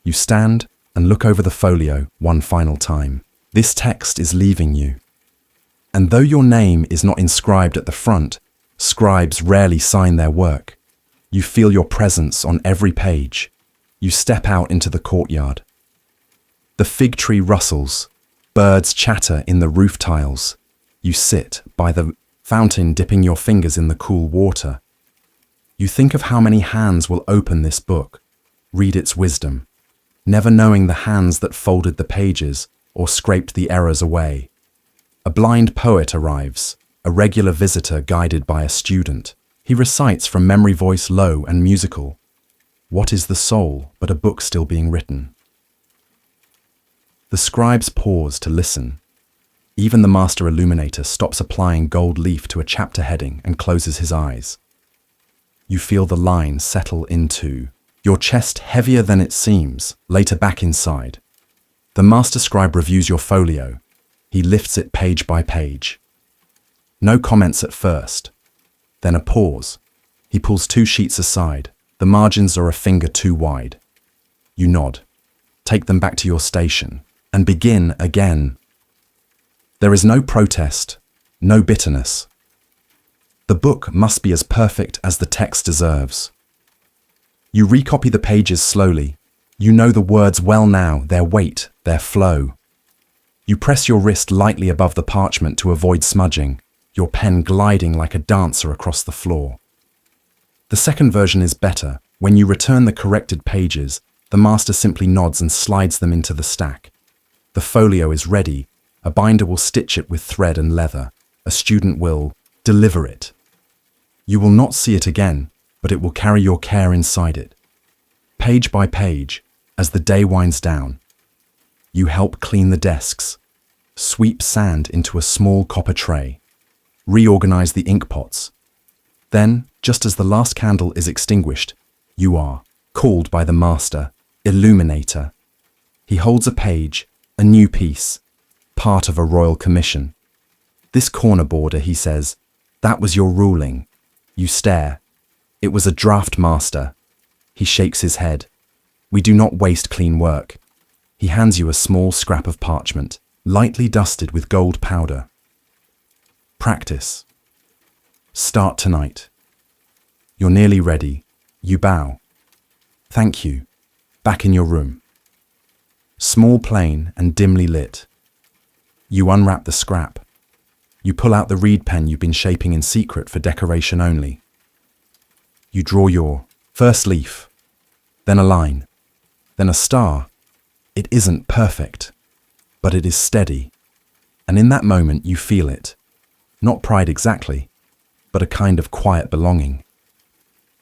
S1: You stand and look over the folio one final time. This text is leaving you. And though your name is not inscribed at the front, scribes rarely sign their work. You feel your presence on every page. You step out into the courtyard. The fig tree rustles. Birds chatter in the roof tiles. You sit by the fountain dipping your fingers in the cool water. You think of how many hands will open this book, read its wisdom, never knowing the hands that folded the pages or scraped the errors away. A blind poet arrives, a regular visitor guided by a student. He recites from memory, voice low and musical. What is the soul but a book still being written? The scribes pause to listen. Even the master illuminator stops applying gold leaf to a chapter heading and closes his eyes. You feel the line settle into your chest, heavier than it seems, later back inside. The master scribe reviews your folio. He lifts it page by page. No comments at first. Then a pause. He pulls 2 sheets aside. The margins are a finger too wide. You nod. Take them back to your station and begin again. There is no protest, no bitterness. The book must be as perfect as the text deserves. You recopy the pages slowly. You know the words well now, their weight, their flow. You press your wrist lightly above the parchment to avoid smudging, your pen gliding like a dancer across the floor. The second version is better. When you return the corrected pages, the master simply nods and slides them into the stack. The folio is ready. A binder will stitch it with thread and leather. A student will deliver it. You will not see it again, but it will carry your care inside it. Page by page, as the day winds down, you help clean the desks, sweep sand into a small copper tray, reorganize the ink pots. Then, just as the last candle is extinguished, you are called by the master, illuminator. He holds a page, a new piece, part of a royal commission. This corner border, he says, that was your ruling. You stare. It was a draft master. He shakes his head. We do not waste clean work. He hands you a small scrap of parchment, lightly dusted with gold powder. Practice. Start tonight. You're nearly ready. You bow. Thank you. Back in your room. Small, plain, and dimly lit. You unwrap the scrap. You pull out the reed pen you've been shaping in secret for decoration only. You draw your first leaf, then a line, then a star. It isn't perfect, but it is steady. And in that moment you feel it. Not pride exactly, but a kind of quiet belonging.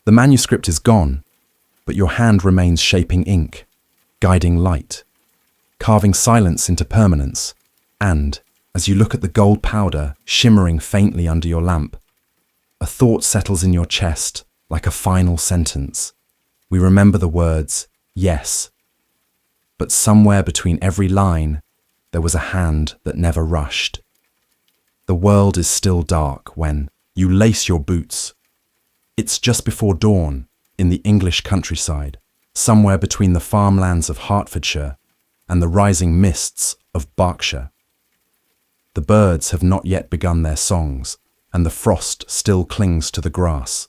S1: The manuscript is gone, but your hand remains shaping ink, guiding light, carving silence into permanence, and, as you look at the gold powder shimmering faintly under your lamp, a thought settles in your chest like a final sentence. We remember the words, yes. But somewhere between every line, there was a hand that never rushed. The world is still dark when you lace your boots. It's just before dawn in the English countryside, somewhere between the farmlands of Hertfordshire and the rising mists of Berkshire. The birds have not yet begun their songs, and the frost still clings to the grass.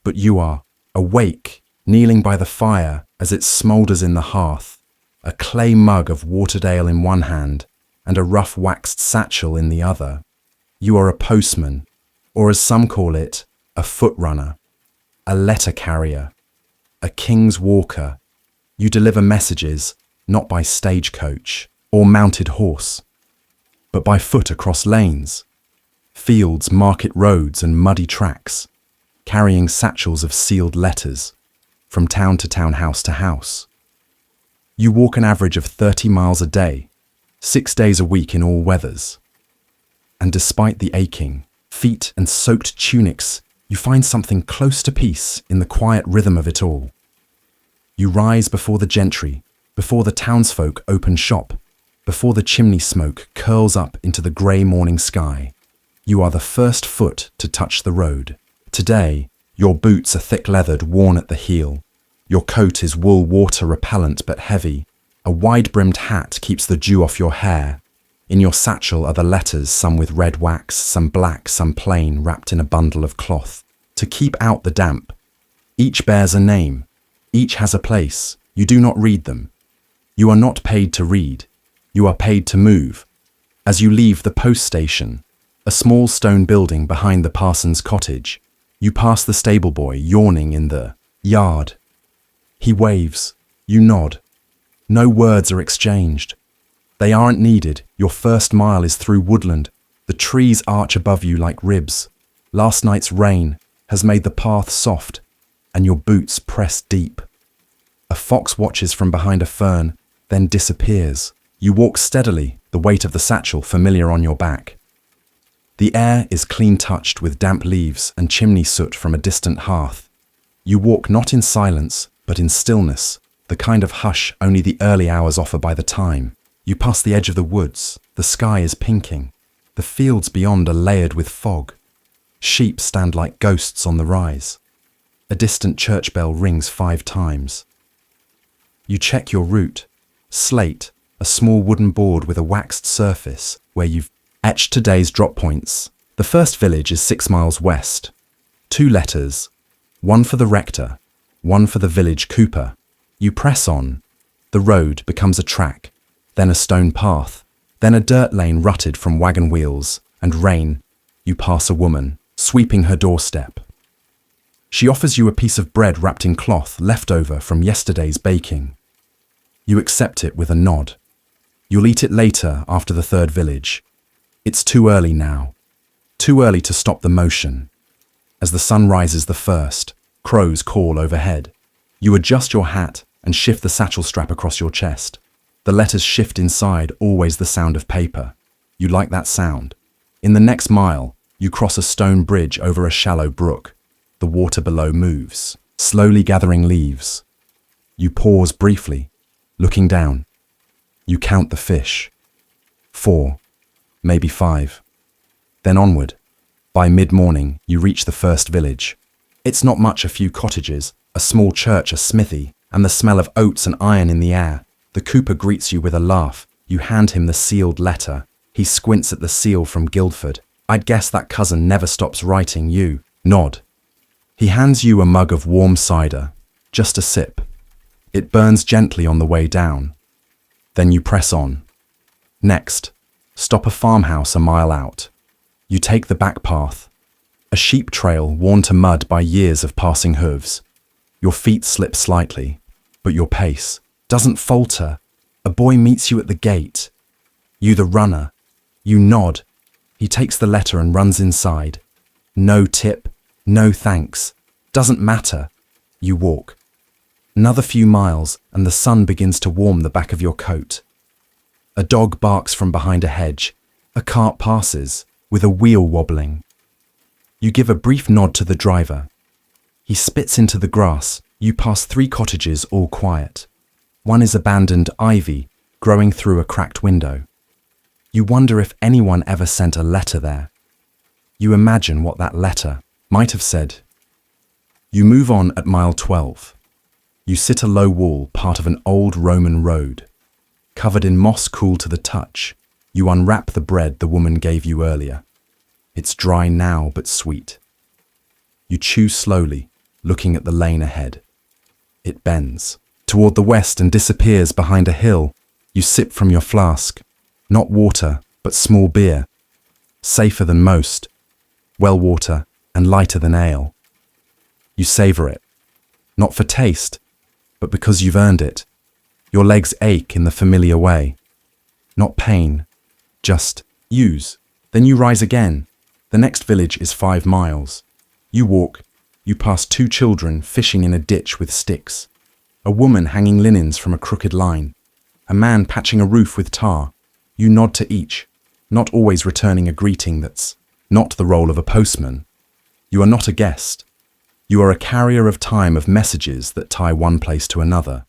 S1: But you are awake, kneeling by the fire as it smoulders in the hearth, a clay mug of watered ale in one hand and a rough waxed satchel in the other. You are a postman, or as some call it, a foot runner, a letter carrier, a king's walker. You deliver messages not by stagecoach or mounted horse, but by foot across lanes, fields, market roads and muddy tracks, carrying satchels of sealed letters from town to town, house to house. You walk an average of 30 miles a day, 6 days a week in all weathers. And despite the aching feet and soaked tunics, you find something close to peace in the quiet rhythm of it all. You rise before the gentry, before the townsfolk open shop, before the chimney smoke curls up into the grey morning sky. You are the first foot to touch the road. Today, your boots are thick-leathered, worn at the heel. Your coat is wool water repellent but heavy. A wide-brimmed hat keeps the dew off your hair. In your satchel are the letters, some with red wax, some black, some plain, wrapped in a bundle of cloth, to keep out the damp. Each bears a name. Each has a place. You do not read them. You are not paid to read. You are paid to move. As you leave the post station, a small stone building behind the parson's cottage, you pass the stable boy yawning in the yard. He waves. You nod. No words are exchanged. They aren't needed. Your first mile is through woodland. The trees arch above you like ribs. Last night's rain has made the path soft, and your boots press deep. A fox watches from behind a fern, then disappears. You walk steadily, the weight of the satchel familiar on your back. The air is clean-touched with damp leaves and chimney soot from a distant hearth. You walk not in silence, but in stillness, the kind of hush only the early hours offer by the time. You pass the edge of the woods. The sky is pinking. The fields beyond are layered with fog. Sheep stand like ghosts on the rise. A distant church bell rings 5 times. You check your route. Slate, a small wooden board with a waxed surface where you've etched today's drop points. The first village is 6 miles west. 2 letters, one for the rector, one for the village cooper. You press on. The road becomes a track, then a stone path, then a dirt lane rutted from wagon wheels and rain. You pass a woman, sweeping her doorstep. She offers you a piece of bread wrapped in cloth left over from yesterday's baking. You accept it with a nod. You'll eat it later after the 3rd village. It's too early now. Too early to stop the motion. As the sun rises the first, crows call overhead. You adjust your hat and shift the satchel strap across your chest. The letters shift inside, always the sound of paper. You like that sound. In the next mile, you cross a stone bridge over a shallow brook. The water below moves, slowly gathering leaves. You pause briefly, looking down. You count the fish. 4, maybe 5. Then onward. By mid-morning, you reach the first village. It's not much, a few cottages, a small church, a smithy, and the smell of oats and iron in the air. The cooper greets you with a laugh. You hand him the sealed letter. He squints at the seal from Guildford. I'd guess that cousin never stops writing. You nod. He hands you a mug of warm cider. Just a sip. It burns gently on the way down. Then you press on. Next, stop a farmhouse a mile out. You take the back path. A sheep trail worn to mud by years of passing hooves. Your feet slip slightly, but your pace doesn't falter. A boy meets you at the gate. You the runner. You nod. He takes the letter and runs inside. No tip, no thanks. Doesn't matter. You walk. Another few miles and the sun begins to warm the back of your coat. A dog barks from behind a hedge. A cart passes, with a wheel wobbling. You give a brief nod to the driver. He spits into the grass. You pass 3 cottages, all quiet. One is abandoned ivy, growing through a cracked window. You wonder if anyone ever sent a letter there. You imagine what that letter might have said. You move on at mile 12. You sit a low wall, part of an old Roman road, covered in moss cool to the touch. You unwrap the bread the woman gave you earlier. It's dry now, but sweet. You chew slowly, looking at the lane ahead. It bends toward the west and disappears behind a hill. You sip from your flask. Not water, but small beer. Safer than most. Well water and lighter than ale. You savor it. Not for taste, but because you've earned it. Your legs ache in the familiar way. Not pain, just use. Then you rise again. The next village is 5 miles. You walk. You pass 2 children fishing in a ditch with sticks. A woman hanging linens from a crooked line. A man patching a roof with tar. You nod to each, not always returning a greeting that's not the role of a postman. You are not a guest. You are a carrier of time, of messages that tie one place to another.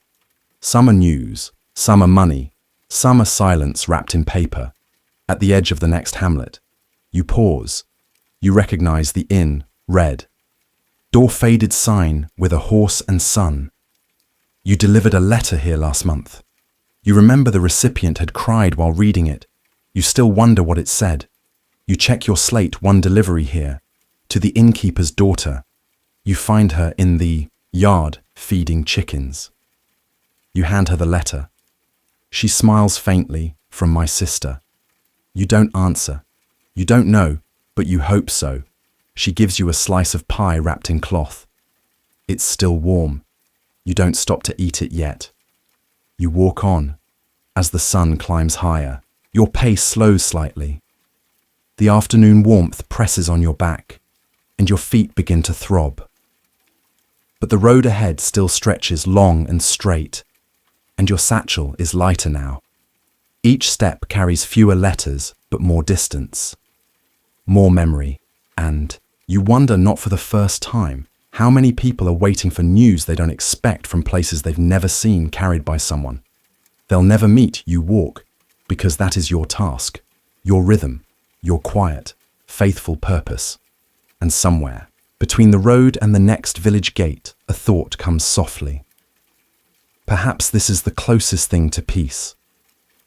S1: Some are news, some are money, some are silence wrapped in paper. At the edge of the next hamlet, you pause. You recognize the inn, red. Door faded sign with a horse and son. You delivered a letter here last month. You remember the recipient had cried while reading it. You still wonder what it said. You check your slate, one delivery here, to the innkeeper's daughter. You find her in the yard feeding chickens. You hand her the letter. She smiles faintly, from my sister. You don't answer. You don't know, but you hope so. She gives you a slice of pie wrapped in cloth. It's still warm. You don't stop to eat it yet. You walk on. As the sun climbs higher, your pace slows slightly. The afternoon warmth presses on your back, and your feet begin to throb. But the road ahead still stretches long and straight, and your satchel is lighter now. Each step carries fewer letters, but more distance, more memory, and you wonder, not for the first time, how many people are waiting for news they don't expect from places they've never seen carried by someone. They'll never meet. You walk, because that is your task, your rhythm, your quiet, faithful purpose. And somewhere, between the road and the next village gate, a thought comes softly. Perhaps this is the closest thing to peace.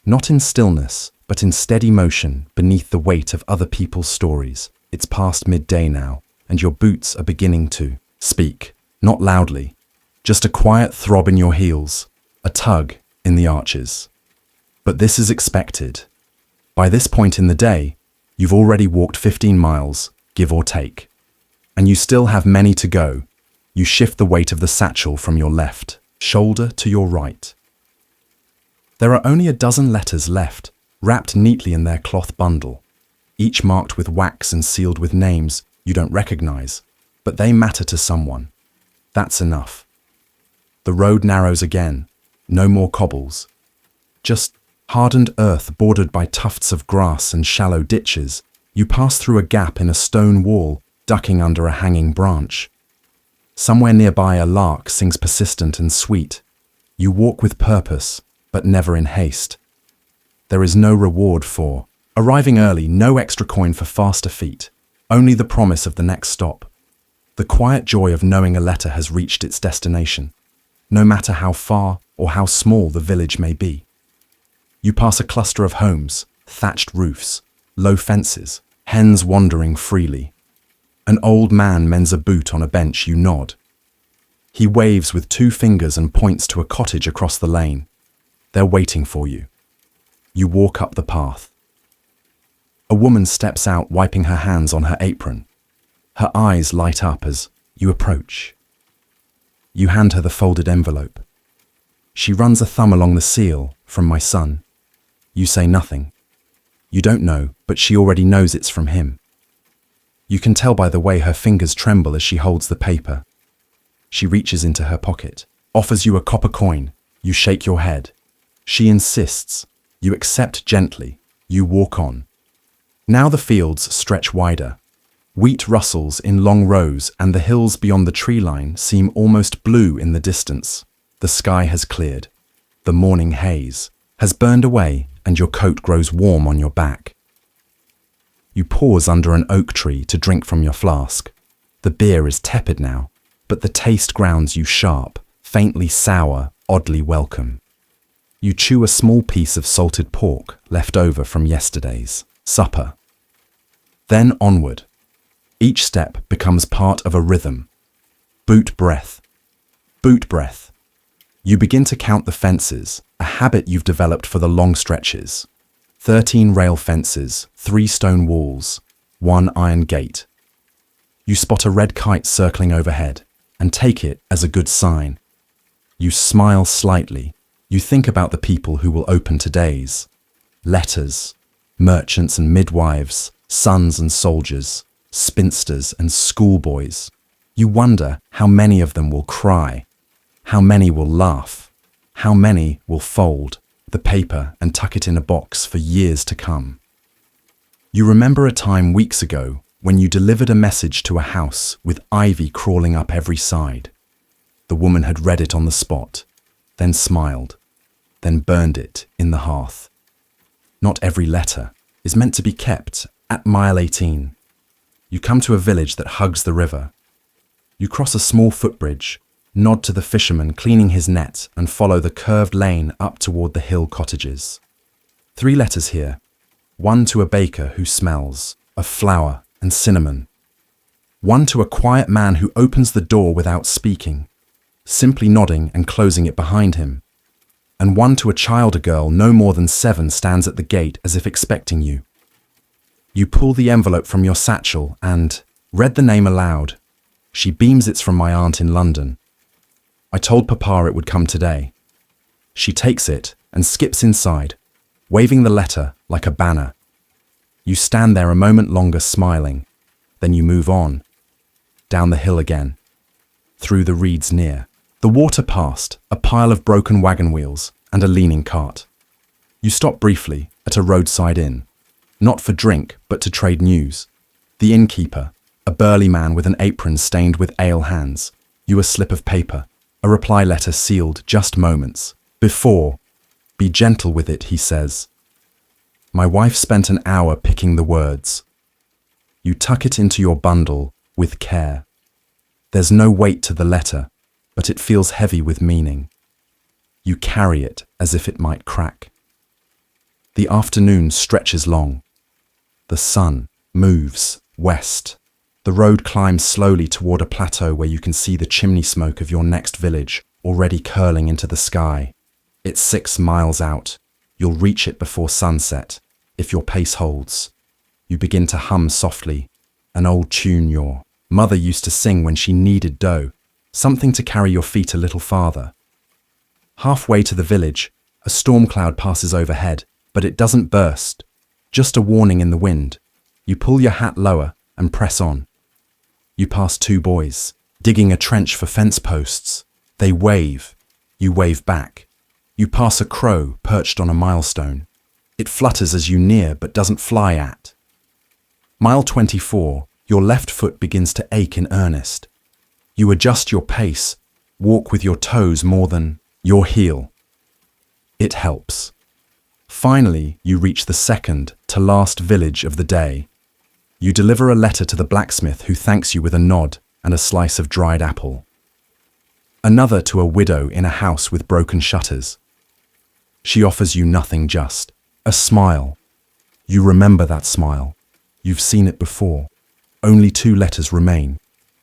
S1: Not in stillness, but in steady motion beneath the weight of other people's stories. It's past midday now, and your boots are beginning to speak, not loudly, just a quiet throb in your heels, a tug in the arches. But this is expected. By this point in the day, you've already walked 15 miles, give or take. And you still have many to go. You shift the weight of the satchel from your left shoulder to your right. There are only a dozen letters left, wrapped neatly in their cloth bundle, each marked with wax and sealed with names you don't recognize, but they matter to someone. That's enough. The road narrows again, no more cobbles. Just hardened earth bordered by tufts of grass and shallow ditches. You pass through a gap in a stone wall, ducking under a hanging branch. Somewhere nearby a lark sings persistent and sweet. You walk with purpose, but never in haste. There is no reward for arriving early, no extra coin for faster feet, only the promise of the next stop. The quiet joy of knowing a letter has reached its destination, no matter how far or how small the village may be. You pass a cluster of homes, thatched roofs, low fences, hens wandering freely. An old man mends a boot on a bench. You nod. He waves with 2 fingers and points to a cottage across the lane. They're waiting for you. You walk up the path. A woman steps out, wiping her hands on her apron. Her eyes light up as you approach. You hand her the folded envelope. She runs a thumb along the seal, from my son. You say nothing. You don't know, but she already knows it's from him. You can tell by the way her fingers tremble as she holds the paper. She reaches into her pocket, offers you a copper coin. You shake your head. She insists. You accept gently. You walk on. Now the fields stretch wider. Wheat rustles in long rows, and the hills beyond the tree line seem almost blue in the distance. The sky has cleared. The morning haze has burned away, and your coat grows warm on your back. You pause under an oak tree to drink from your flask. The beer is tepid now, but the taste grounds you sharp, faintly sour, oddly welcome. You chew a small piece of salted pork left over from yesterday's supper. Then onward. Each step becomes part of a rhythm. Boot breath. Boot breath. You begin to count the fences, a habit you've developed for the long stretches. 13 rail fences, 3 stone walls, 1 iron gate. You spot a red kite circling overhead and take it as a good sign. You smile slightly. You think about the people who will open today's letters, merchants and midwives, sons and soldiers, spinsters and schoolboys. You wonder how many of them will cry, how many will laugh, how many will fold the paper and tuck it in a box for years to come. You remember a time weeks ago when you delivered a message to a house with ivy crawling up every side. The woman had read it on the spot, then smiled, then burned it in the hearth. Not every letter is meant to be kept at mile 18. You come to a village that hugs the river. You cross a small footbridge, nod to the fisherman cleaning his net and follow the curved lane up toward the hill cottages. 3 letters here. 1 to a baker who smells of flour and cinnamon. 1 to a quiet man who opens the door without speaking, simply nodding and closing it behind him. And 1 to a child, a girl no more than 7 stands at the gate as if expecting you. You pull the envelope from your satchel and read the name aloud. She beams, "It's from my aunt in London. I told Papa it would come today." She takes it and skips inside, waving the letter like a banner. You stand there a moment longer smiling, then you move on, down the hill again, through the reeds near. The water past, a pile of broken wagon wheels and a leaning cart. You stop briefly at a roadside inn, not for drink but to trade news. The innkeeper, a burly man with an apron stained with ale, hands you a slip of paper, a reply letter sealed just moments before. "Be gentle with it," he says. "My wife spent an hour picking the words." You tuck it into your bundle with care. There's no weight to the letter, but it feels heavy with meaning. You carry it as if it might crack. The afternoon stretches long. The sun moves west. The road climbs slowly toward a plateau where you can see the chimney smoke of your next village already curling into the sky. It's 6 miles out. You'll reach it before sunset, if your pace holds. You begin to hum softly, an old tune your mother used to sing when she kneaded dough, something to carry your feet a little farther. Halfway to the village, a storm cloud passes overhead, but it doesn't burst, just a warning in the wind. You pull your hat lower and press on. You pass 2 boys, digging a trench for fence posts. They wave. You wave back. You pass a crow perched on a milestone. It flutters as you near but doesn't fly at. Mile 24, your left foot begins to ache in earnest. You adjust your pace, walk with your toes more than your heel. It helps. Finally, you reach the second to last village of the day. You deliver a letter to the blacksmith who thanks you with a nod and a slice of dried apple. Another to a widow in a house with broken shutters. She offers you nothing, just a smile. You remember that smile. You've seen it before. Only 2 letters remain.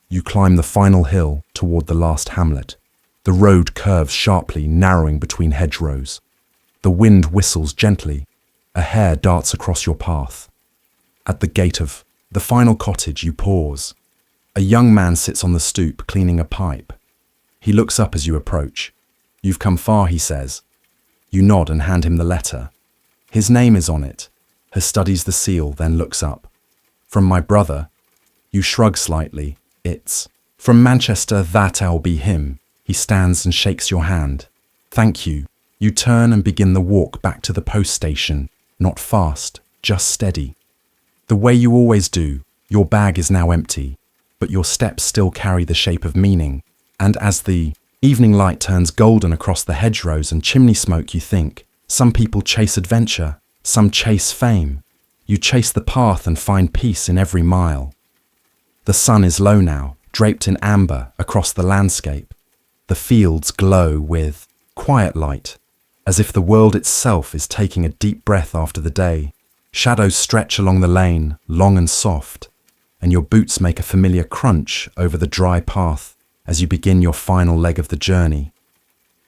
S1: You climb the final hill toward the last hamlet. The road curves sharply, narrowing between hedgerows. The wind whistles gently. A hare darts across your path. At the gate of the final cottage, you pause. A young man sits on the stoop, cleaning a pipe. He looks up as you approach. "You've come far," he says. You nod and hand him the letter. His name is on it. He studies the seal, then looks up. "From my brother." You shrug slightly. "It's from Manchester, that'll be him." He stands and shakes your hand. "Thank you." You turn and begin the walk back to the post station. Not fast, just steady. The way you always do. Your bag is now empty, but your steps still carry the shape of meaning. And as the evening light turns golden across the hedgerows and chimney smoke, you think, some people chase adventure, some chase fame. You chase the path and find peace in every mile. The sun is low now, draped in amber across the landscape. The fields glow with quiet light. as if the world itself is taking a deep breath after the day. Shadows stretch along the lane, long and soft, and your boots make a familiar crunch over the dry path as you begin your final leg of the journey.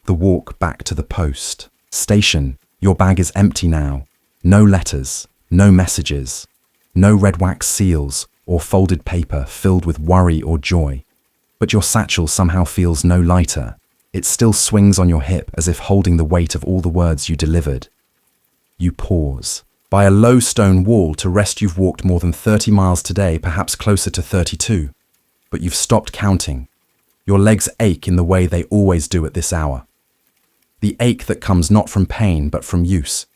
S1: The walk back to the post station. Your bag is empty now. No letters, no messages, no red wax seals or folded paper filled with worry or joy. But your satchel somehow feels no lighter. It still swings on your hip as if holding the weight of all the words you delivered. You pause. By a low stone wall to rest. You've walked more than 30 miles today, perhaps closer to 32. But you've stopped counting. Your legs ache in the way they always do at this hour. The ache that comes not from pain but from use.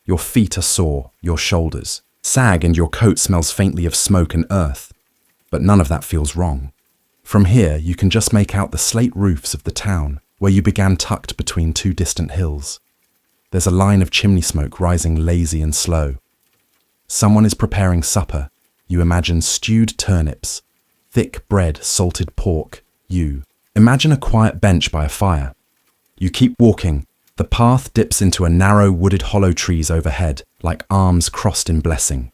S1: Your feet are sore, your shoulders sag, and your coat smells faintly of smoke and earth. But none of that feels wrong. From here you can just make out the slate roofs of the town where you began, tucked between two distant hills. There's a line of chimney smoke rising lazy and slow. Someone is preparing supper. You imagine stewed turnips, thick bread, salted pork. You imagine a quiet bench by a fire. You keep walking. The path dips into a narrow wooded hollow, trees overhead, like arms crossed in blessing.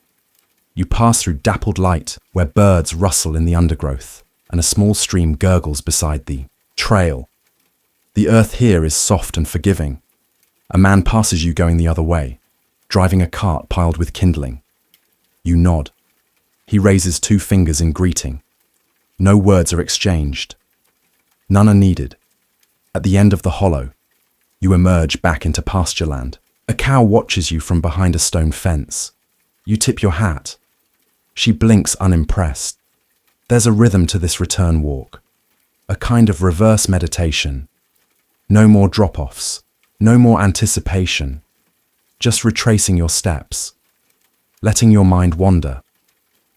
S1: You pass through dappled light where birds rustle in the undergrowth, and a small stream gurgles beside the trail. The earth here is soft and forgiving. A man passes you going the other way, driving a cart piled with kindling. You nod. He raises 2 fingers in greeting. No words are exchanged. None are needed. At the end of the hollow, you emerge back into pasture land. A cow watches you from behind a stone fence. You tip your hat. She blinks unimpressed. There's a rhythm to this return walk, a kind of reverse meditation. No more drop-offs, no more anticipation, just retracing your steps, letting your mind wander,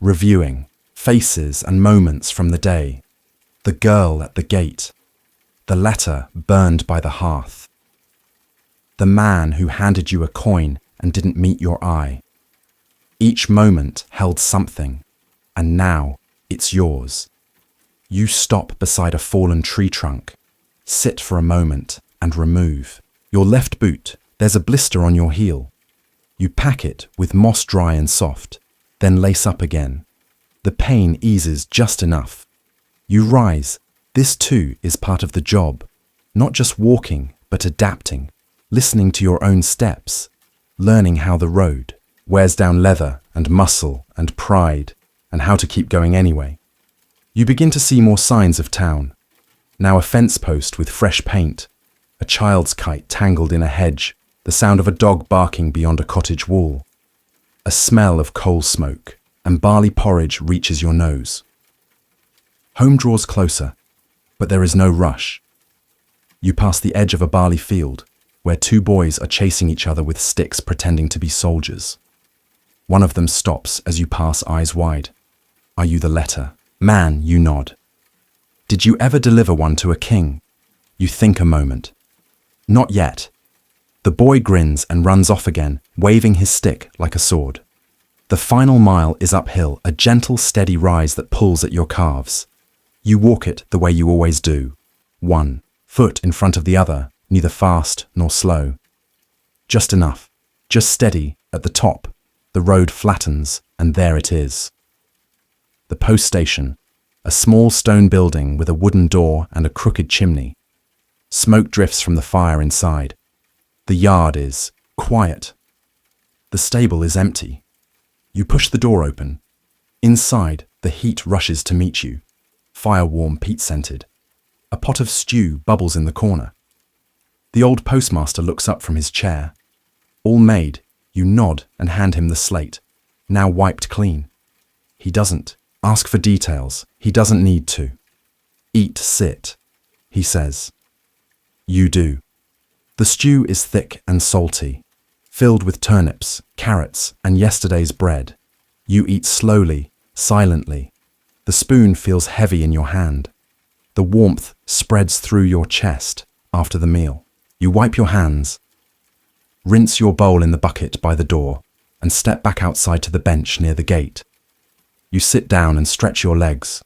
S1: reviewing faces and moments from the day, the girl at the gate, the letter burned by the hearth, the man who handed you a coin and didn't meet your eye. Each moment held something, and now it's yours. You stop beside a fallen tree trunk, sit for a moment and remove. Your left boot, there's a blister on your heel. You pack it with moss dry and soft, then lace up again. The pain eases just enough. You rise. This too is part of the job. Not just walking, but adapting, listening to your own steps, learning how the road wears down leather and muscle and pride, and how to keep going anyway. You begin to see more signs of town. Now a fence post with fresh paint, a child's kite tangled in a hedge, the sound of a dog barking beyond a cottage wall. A smell of coal smoke and barley porridge reaches your nose. Home draws closer, but there is no rush. You pass the edge of a barley field, where 2 boys are chasing each other with sticks pretending to be soldiers. One of them stops as you pass, eyes wide. Are you the letter? Man, you nod. Did you ever deliver one to a king? You think a moment. Not yet. The boy grins and runs off again, waving his stick like a sword. The final mile is uphill, a gentle, steady rise that pulls at your calves. You walk it the way you always do. 1 foot in front of the other, neither fast nor slow. Just enough, just steady. At the top, the road flattens, and there it is. The post station, a small stone building with a wooden door and a crooked chimney. Smoke drifts from the fire inside. The yard is quiet. The stable is empty. You push the door open. Inside, the heat rushes to meet you, fire-warm, peat-scented. A pot of stew bubbles in the corner. The old postmaster looks up from his chair. All made, you nod and hand him the slate, now wiped clean. He doesn't ask for details. He doesn't need to. Eat, sit, he says. You do. The stew is thick and salty, filled with turnips, carrots, and yesterday's bread. You eat slowly, silently. The spoon feels heavy in your hand. The warmth spreads through your chest after the meal. You wipe your hands, rinse your bowl in the bucket by the door, and step back outside to the bench near the gate. You sit down and stretch your legs.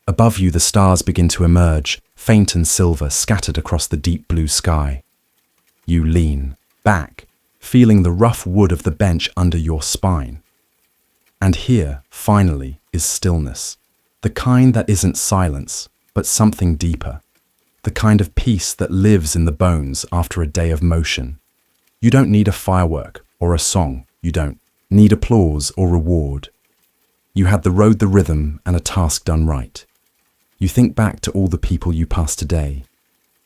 S1: Above you, the stars begin to emerge, faint and silver, scattered across the deep blue sky. You lean back, feeling the rough wood of the bench under your spine. And here, finally, is stillness. The kind that isn't silence, but something deeper. The kind of peace that lives in the bones after a day of motion. You don't need a firework or a song. You don't need applause or reward. You had the road, the rhythm, and a task done right. You think back to all the people you passed today.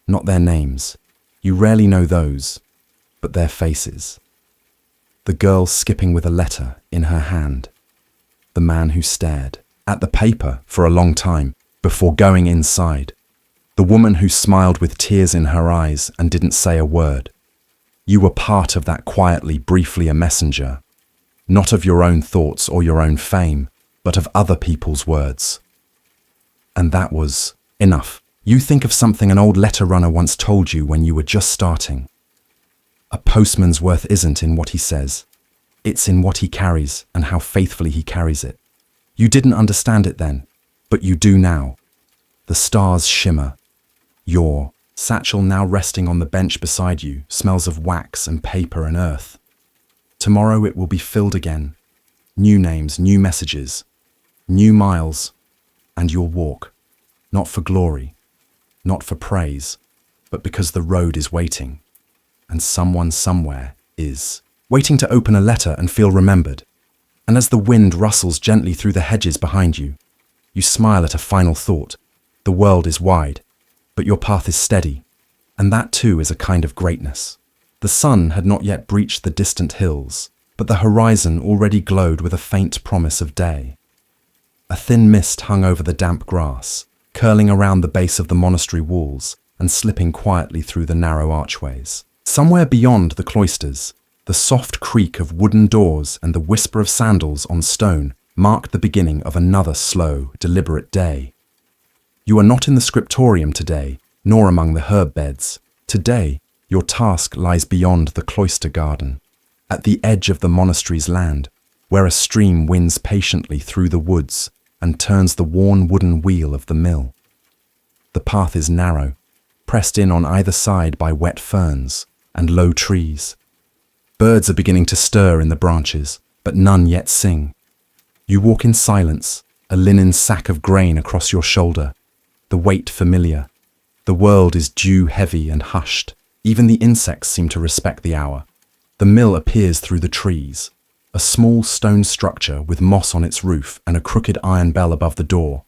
S1: Not their names. You rarely know those, but their faces. The girl skipping with a letter in her hand. The man who stared at the paper for a long time before going inside. The woman who smiled with tears in her eyes and didn't say a word. You were part of that quietly, briefly a messenger. Not of your own thoughts or your own fame, but of other people's words. And that was enough. You think of something an old letter runner once told you when you were just starting. A postman's worth isn't in what he says. It's in what he carries and how faithfully he carries it. You didn't understand it then, but you do now. The stars shimmer. Your satchel, now resting on the bench beside you, smells of wax and paper and earth. Tomorrow it will be filled again. New names, new messages, new miles, and you'll walk. Not for glory, not for praise, but because the road is waiting. And someone somewhere is waiting to open a letter and feel remembered. And as the wind rustles gently through the hedges behind you, you smile at a final thought. The world is wide, but your path is steady. And that too is a kind of greatness. The sun had not yet breached the distant hills, but the horizon already glowed with a faint promise of day. A thin mist hung over the damp grass, curling around the base of the monastery walls and slipping quietly through the narrow archways. Somewhere beyond the cloisters, the soft creak of wooden doors and the whisper of sandals on stone marked the beginning of another slow, deliberate day. You are not in the scriptorium today, nor among the herb beds. Today, your task lies beyond the cloister garden, at the edge of the monastery's land, where a stream winds patiently through the woods and turns the worn wooden wheel of the mill. The path is narrow, pressed in on either side by wet ferns and low trees. Birds are beginning to stir in the branches, but none yet sing. You walk in silence, a linen sack of grain across your shoulder, the weight familiar. The world is dew-heavy and hushed. Even the insects seem to respect the hour. The mill appears through the trees, a small stone structure with moss on its roof and a crooked iron bell above the door.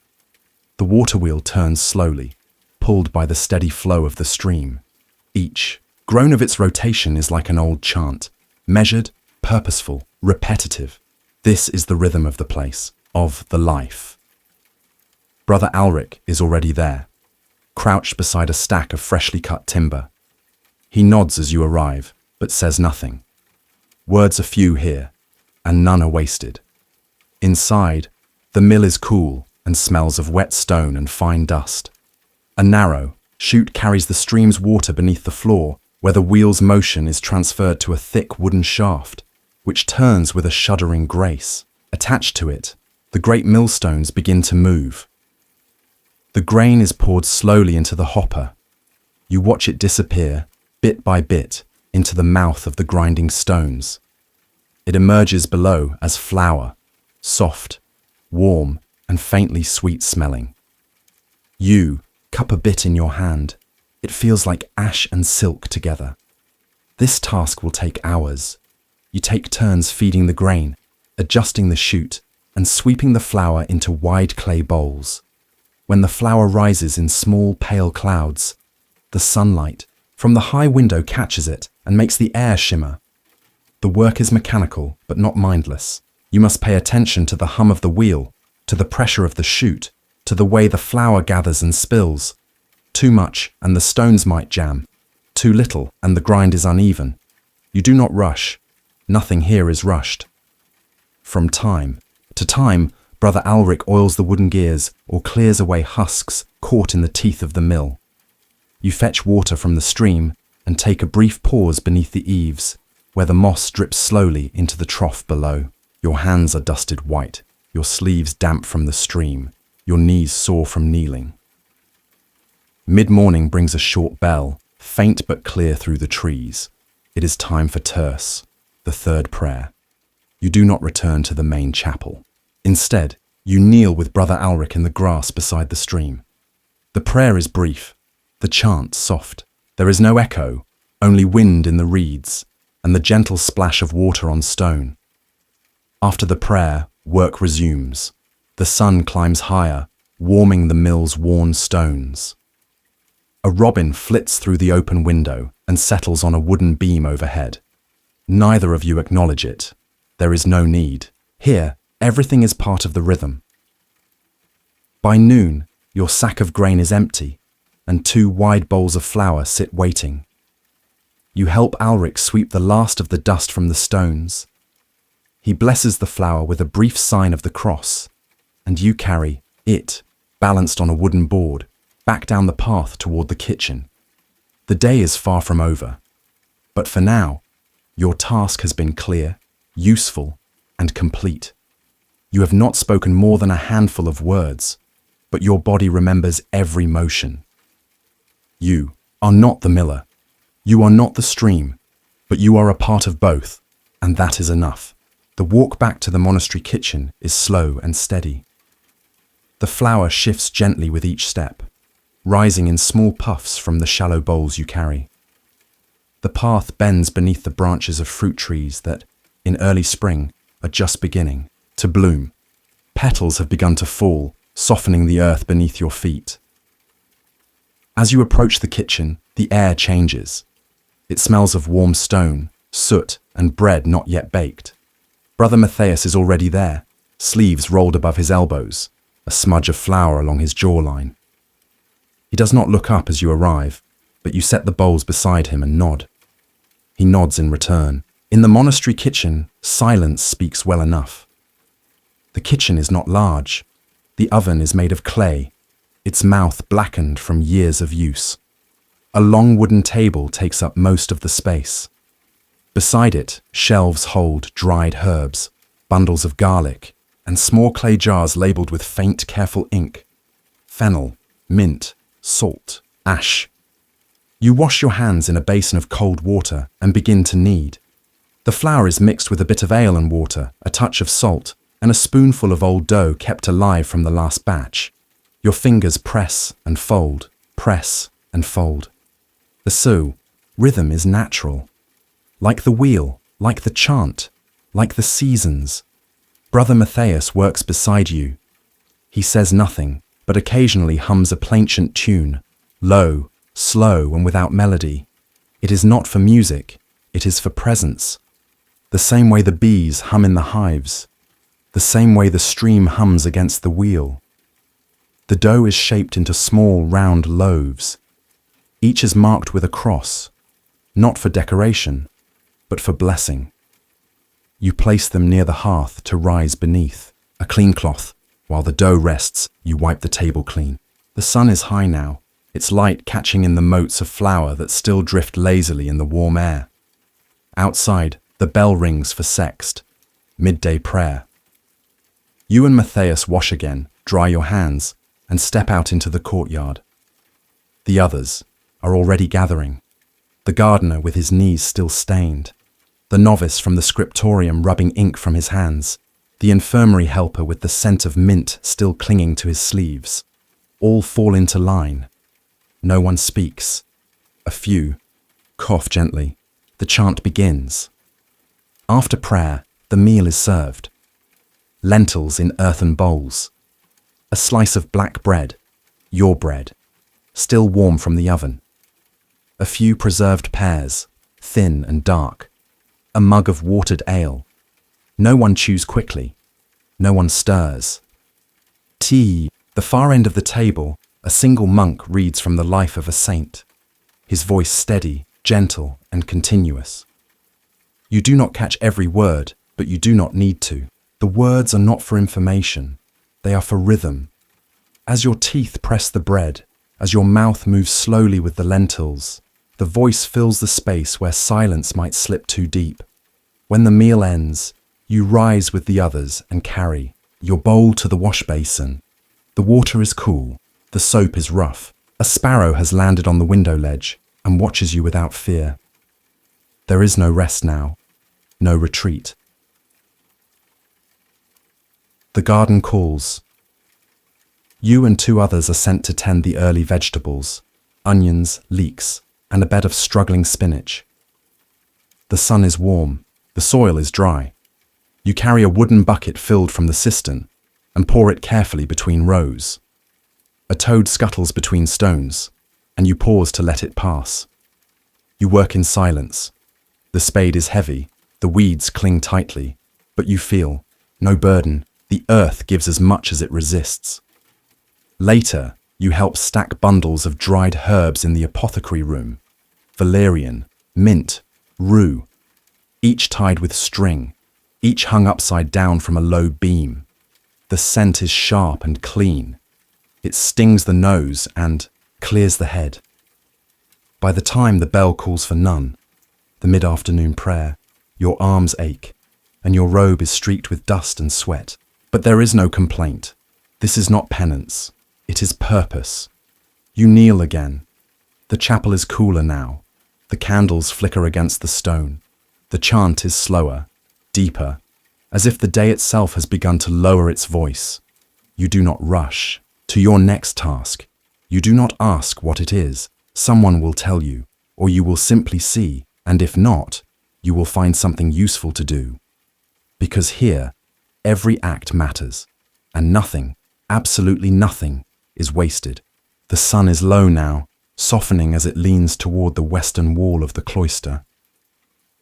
S1: The water wheel turns slowly, pulled by the steady flow of the stream. Each groan of its rotation is like an old chant, measured, purposeful, repetitive. This is the rhythm of the place, of the life. Brother Alric is already there, crouched beside a stack of freshly cut timber. He nods as you arrive, but says nothing. Words are few here, and none are wasted. Inside, the mill is cool and smells of wet stone and fine dust. A narrow chute carries the stream's water beneath the floor, where the wheel's motion is transferred to a thick wooden shaft, which turns with a shuddering grace. Attached to it, the great millstones begin to move. The grain is poured slowly into the hopper. You watch it disappear, bit by bit, into the mouth of the grinding stones. It emerges below as flour, soft, warm, and faintly sweet-smelling. You cup a bit in your hand. It feels like ash and silk together. This task will take hours. You take turns feeding the grain, adjusting the chute, and sweeping the flour into wide clay bowls. When the flour rises in small, pale clouds, the sunlight from the high window catches it and makes the air shimmer. The work is mechanical, but not mindless. You must pay attention to the hum of the wheel, to the pressure of the chute, to the way the flour gathers and spills. Too much, and the stones might jam. Too little, and the grind is uneven. You do not rush. Nothing here is rushed. From time to time, Brother Alric oils the wooden gears or clears away husks caught in the teeth of the mill. You fetch water from the stream and take a brief pause beneath the eaves, where the moss drips slowly into the trough below. Your hands are dusted white, your sleeves damp from the stream, your knees sore from kneeling. Mid-morning brings a short bell, faint but clear through the trees. It is time for terce, the third prayer. You do not return to the main chapel. Instead, you kneel with Brother Alric in the grass beside the stream. The prayer is brief, the chant soft. There is no echo, only wind in the reeds and the gentle splash of water on stone. After the prayer, work resumes. The sun climbs higher, warming the mill's worn stones. A robin flits through the open window and settles on a wooden beam overhead. Neither of you acknowledge it. There is no need. Here, everything is part of the rhythm. By noon, your sack of grain is empty, and 2 wide bowls of flour sit waiting. You help Alric sweep the last of the dust from the stones. He blesses the flour with a brief sign of the cross, and you carry it, balanced on a wooden board, back down the path toward the kitchen. The day is far from over, but for now, your task has been clear, useful, and complete. You have not spoken more than a handful of words, but your body remembers every motion. You are not the miller. You are not the stream, but you are a part of both, and that is enough. The walk back to the monastery kitchen is slow and steady. The flour shifts gently with each step, rising in small puffs from the shallow bowls you carry. The path bends beneath the branches of fruit trees that, in early spring, are just beginning to bloom. Petals have begun to fall, softening the earth beneath your feet. As you approach the kitchen, the air changes. It smells of warm stone, soot, and bread not yet baked. Brother Matthias is already there, sleeves rolled above his elbows, a smudge of flour along his jawline. He does not look up as you arrive, but you set the bowls beside him and nod. He nods in return. In the monastery kitchen, silence speaks well enough. The kitchen is not large. The oven is made of clay, its mouth blackened from years of use. A long wooden table takes up most of the space. Beside it, shelves hold dried herbs, bundles of garlic, and small clay jars labeled with faint, careful ink. Fennel, mint, salt, ash. You wash your hands in a basin of cold water and begin to knead. The flour is mixed with a bit of ale and water, a touch of salt, and a spoonful of old dough kept alive from the last batch. Your fingers press and fold, press and fold. The rhythm is natural. Like the wheel, like the chant, like the seasons. Brother Matthias works beside you. He says nothing, but occasionally hums a plainchant tune, low, slow, and without melody. It is not for music, it is for presence. The same way the bees hum in the hives, the same way the stream hums against the wheel. The dough is shaped into small, round loaves. Each is marked with a cross, not for decoration, but for blessing. You place them near the hearth to rise beneath. A clean cloth. While the dough rests, you wipe the table clean. The sun is high now, its light catching in the motes of flour that still drift lazily in the warm air. Outside, the bell rings for sext, midday prayer. You and Matthias wash again, dry your hands, and step out into the courtyard. The others are already gathering. The gardener with his knees still stained. The novice from the scriptorium rubbing ink from his hands. The infirmary helper with the scent of mint still clinging to his sleeves. All fall into line. No one speaks. A few cough gently. The chant begins. After prayer, the meal is served. Lentils in earthen bowls. A slice of black bread, your bread, still warm from the oven. A few preserved pears, thin and dark. A mug of watered ale. No one chews quickly. No one stirs. Tea. The far end of the table, a single monk reads from the life of a saint. His voice steady, gentle, and continuous. You do not catch every word, but you do not need to. The words are not for information. They are for rhythm. As your teeth press the bread, as your mouth moves slowly with the lentils, the voice fills the space where silence might slip too deep. When the meal ends, you rise with the others and carry your bowl to the wash basin. The water is cool. The soap is rough. A sparrow has landed on the window ledge, and watches you without fear. There is no rest now, no retreat. The garden calls. You and 2 others are sent to tend the early vegetables, onions, leeks, and a bed of struggling spinach. The sun is warm, the soil is dry. You carry a wooden bucket filled from the cistern and pour it carefully between rows. A toad scuttles between stones, and you pause to let it pass. You work in silence. The spade is heavy, the weeds cling tightly, but you feel no burden. The earth gives as much as it resists. Later, you help stack bundles of dried herbs in the apothecary room. Valerian, mint, rue, each tied with string, each hung upside down from a low beam. The scent is sharp and clean. It stings the nose and clears the head. By the time the bell calls for none, the mid-afternoon prayer, your arms ache, and your robe is streaked with dust and sweat. But there is no complaint. This is not penance. It is purpose. You kneel again. The chapel is cooler now. The candles flicker against the stone. The chant is slower, deeper, as if the day itself has begun to lower its voice. You do not rush to your next task. You do not ask what it is. Someone will tell you, or you will simply see, and if not, you will find something useful to do. Because here, every act matters, and nothing, absolutely nothing, is wasted. The sun is low now, softening as it leans toward the western wall of the cloister.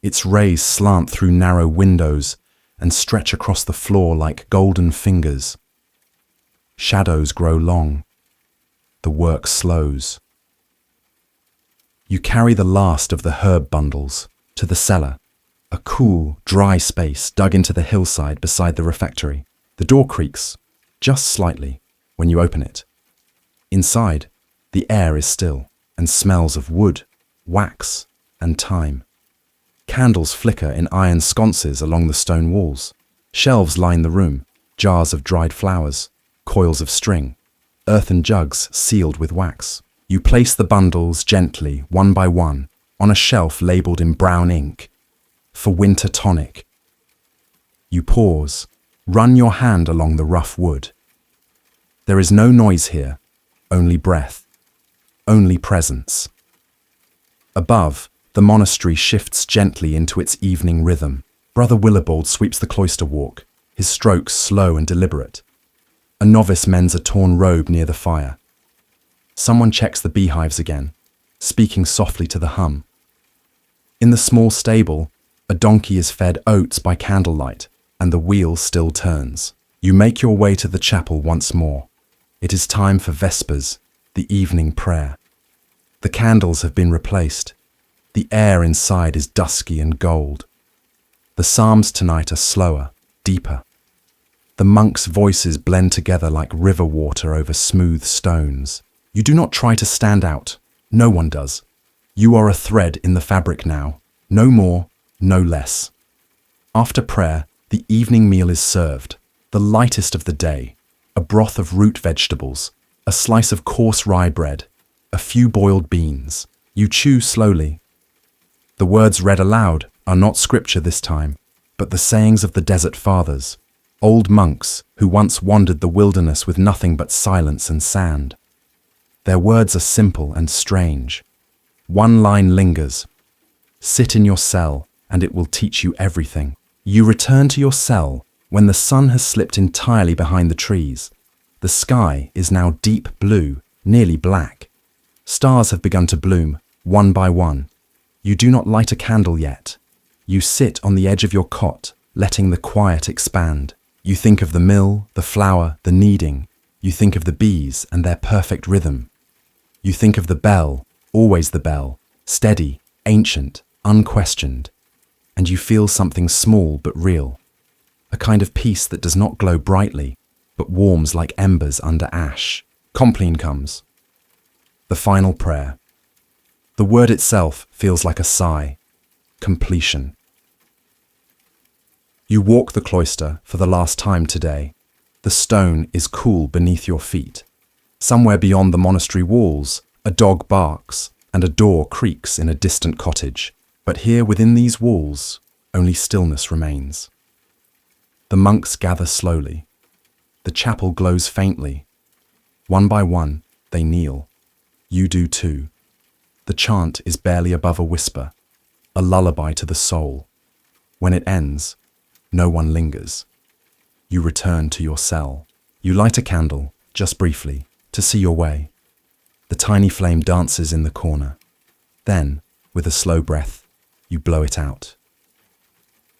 S1: Its rays slant through narrow windows and stretch across the floor like golden fingers. Shadows grow long. The work slows. You carry the last of the herb bundles to the cellar, a cool, dry space dug into the hillside beside the refectory. The door creaks, just slightly, when you open it. Inside, the air is still and smells of wood, wax, and thyme. Candles flicker in iron sconces along the stone walls. Shelves line the room, jars of dried flowers, coils of string, earthen jugs sealed with wax. You place the bundles gently, one by one, on a shelf labeled in brown ink, for winter tonic. You pause, run your hand along the rough wood. There is no noise here, only breath, only presence. Above, the monastery shifts gently into its evening rhythm. Brother Willibald sweeps the cloister walk, his strokes slow and deliberate. A novice mends a torn robe near the fire. Someone checks the beehives again, speaking softly to the hum. In the small stable, a donkey is fed oats by candlelight, and the wheel still turns. You make your way to the chapel once more. It is time for Vespers, the evening prayer. The candles have been replaced. The air inside is dusky and gold. The psalms tonight are slower, deeper. The monks' voices blend together like river water over smooth stones. You do not try to stand out. No one does. You are a thread in the fabric now. No more, no less. After prayer, the evening meal is served, the lightest of the day, a broth of root vegetables, a slice of coarse rye bread, a few boiled beans. You chew slowly. The words read aloud are not scripture this time, but the sayings of the desert fathers, old monks who once wandered the wilderness with nothing but silence and sand. Their words are simple and strange. One line lingers. Sit in your cell, and it will teach you everything. You return to your cell when the sun has slipped entirely behind the trees. The sky is now deep blue, nearly black. Stars have begun to bloom, one by one. You do not light a candle yet. You sit on the edge of your cot, letting the quiet expand. You think of the mill, the flour, the kneading. You think of the bees and their perfect rhythm. You think of the bell, always the bell, steady, ancient, unquestioned. And you feel something small but real. A kind of peace that does not glow brightly, but warms like embers under ash. Compline comes. The final prayer. The word itself feels like a sigh. Completion. You walk the cloister for the last time today. The stone is cool beneath your feet. Somewhere beyond the monastery walls, a dog barks, and a door creaks in a distant cottage. But here within these walls, only stillness remains. The monks gather slowly. The chapel glows faintly. One by one, they kneel. You do too. The chant is barely above a whisper, a lullaby to the soul. When it ends, no one lingers. You return to your cell. You light a candle, just briefly, to see your way. The tiny flame dances in the corner. Then, with a slow breath, you blow it out.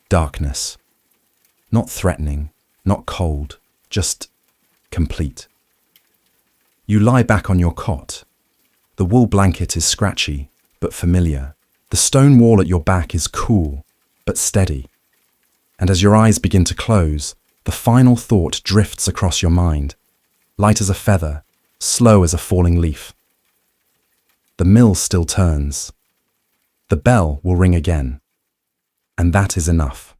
S1: Darkness. Not threatening, not cold, just complete. You lie back on your cot. The wool blanket is scratchy, but familiar. The stone wall at your back is cool, but steady. And as your eyes begin to close, the final thought drifts across your mind, light as a feather, slow as a falling leaf. The mill still turns. The bell will ring again. And that is enough.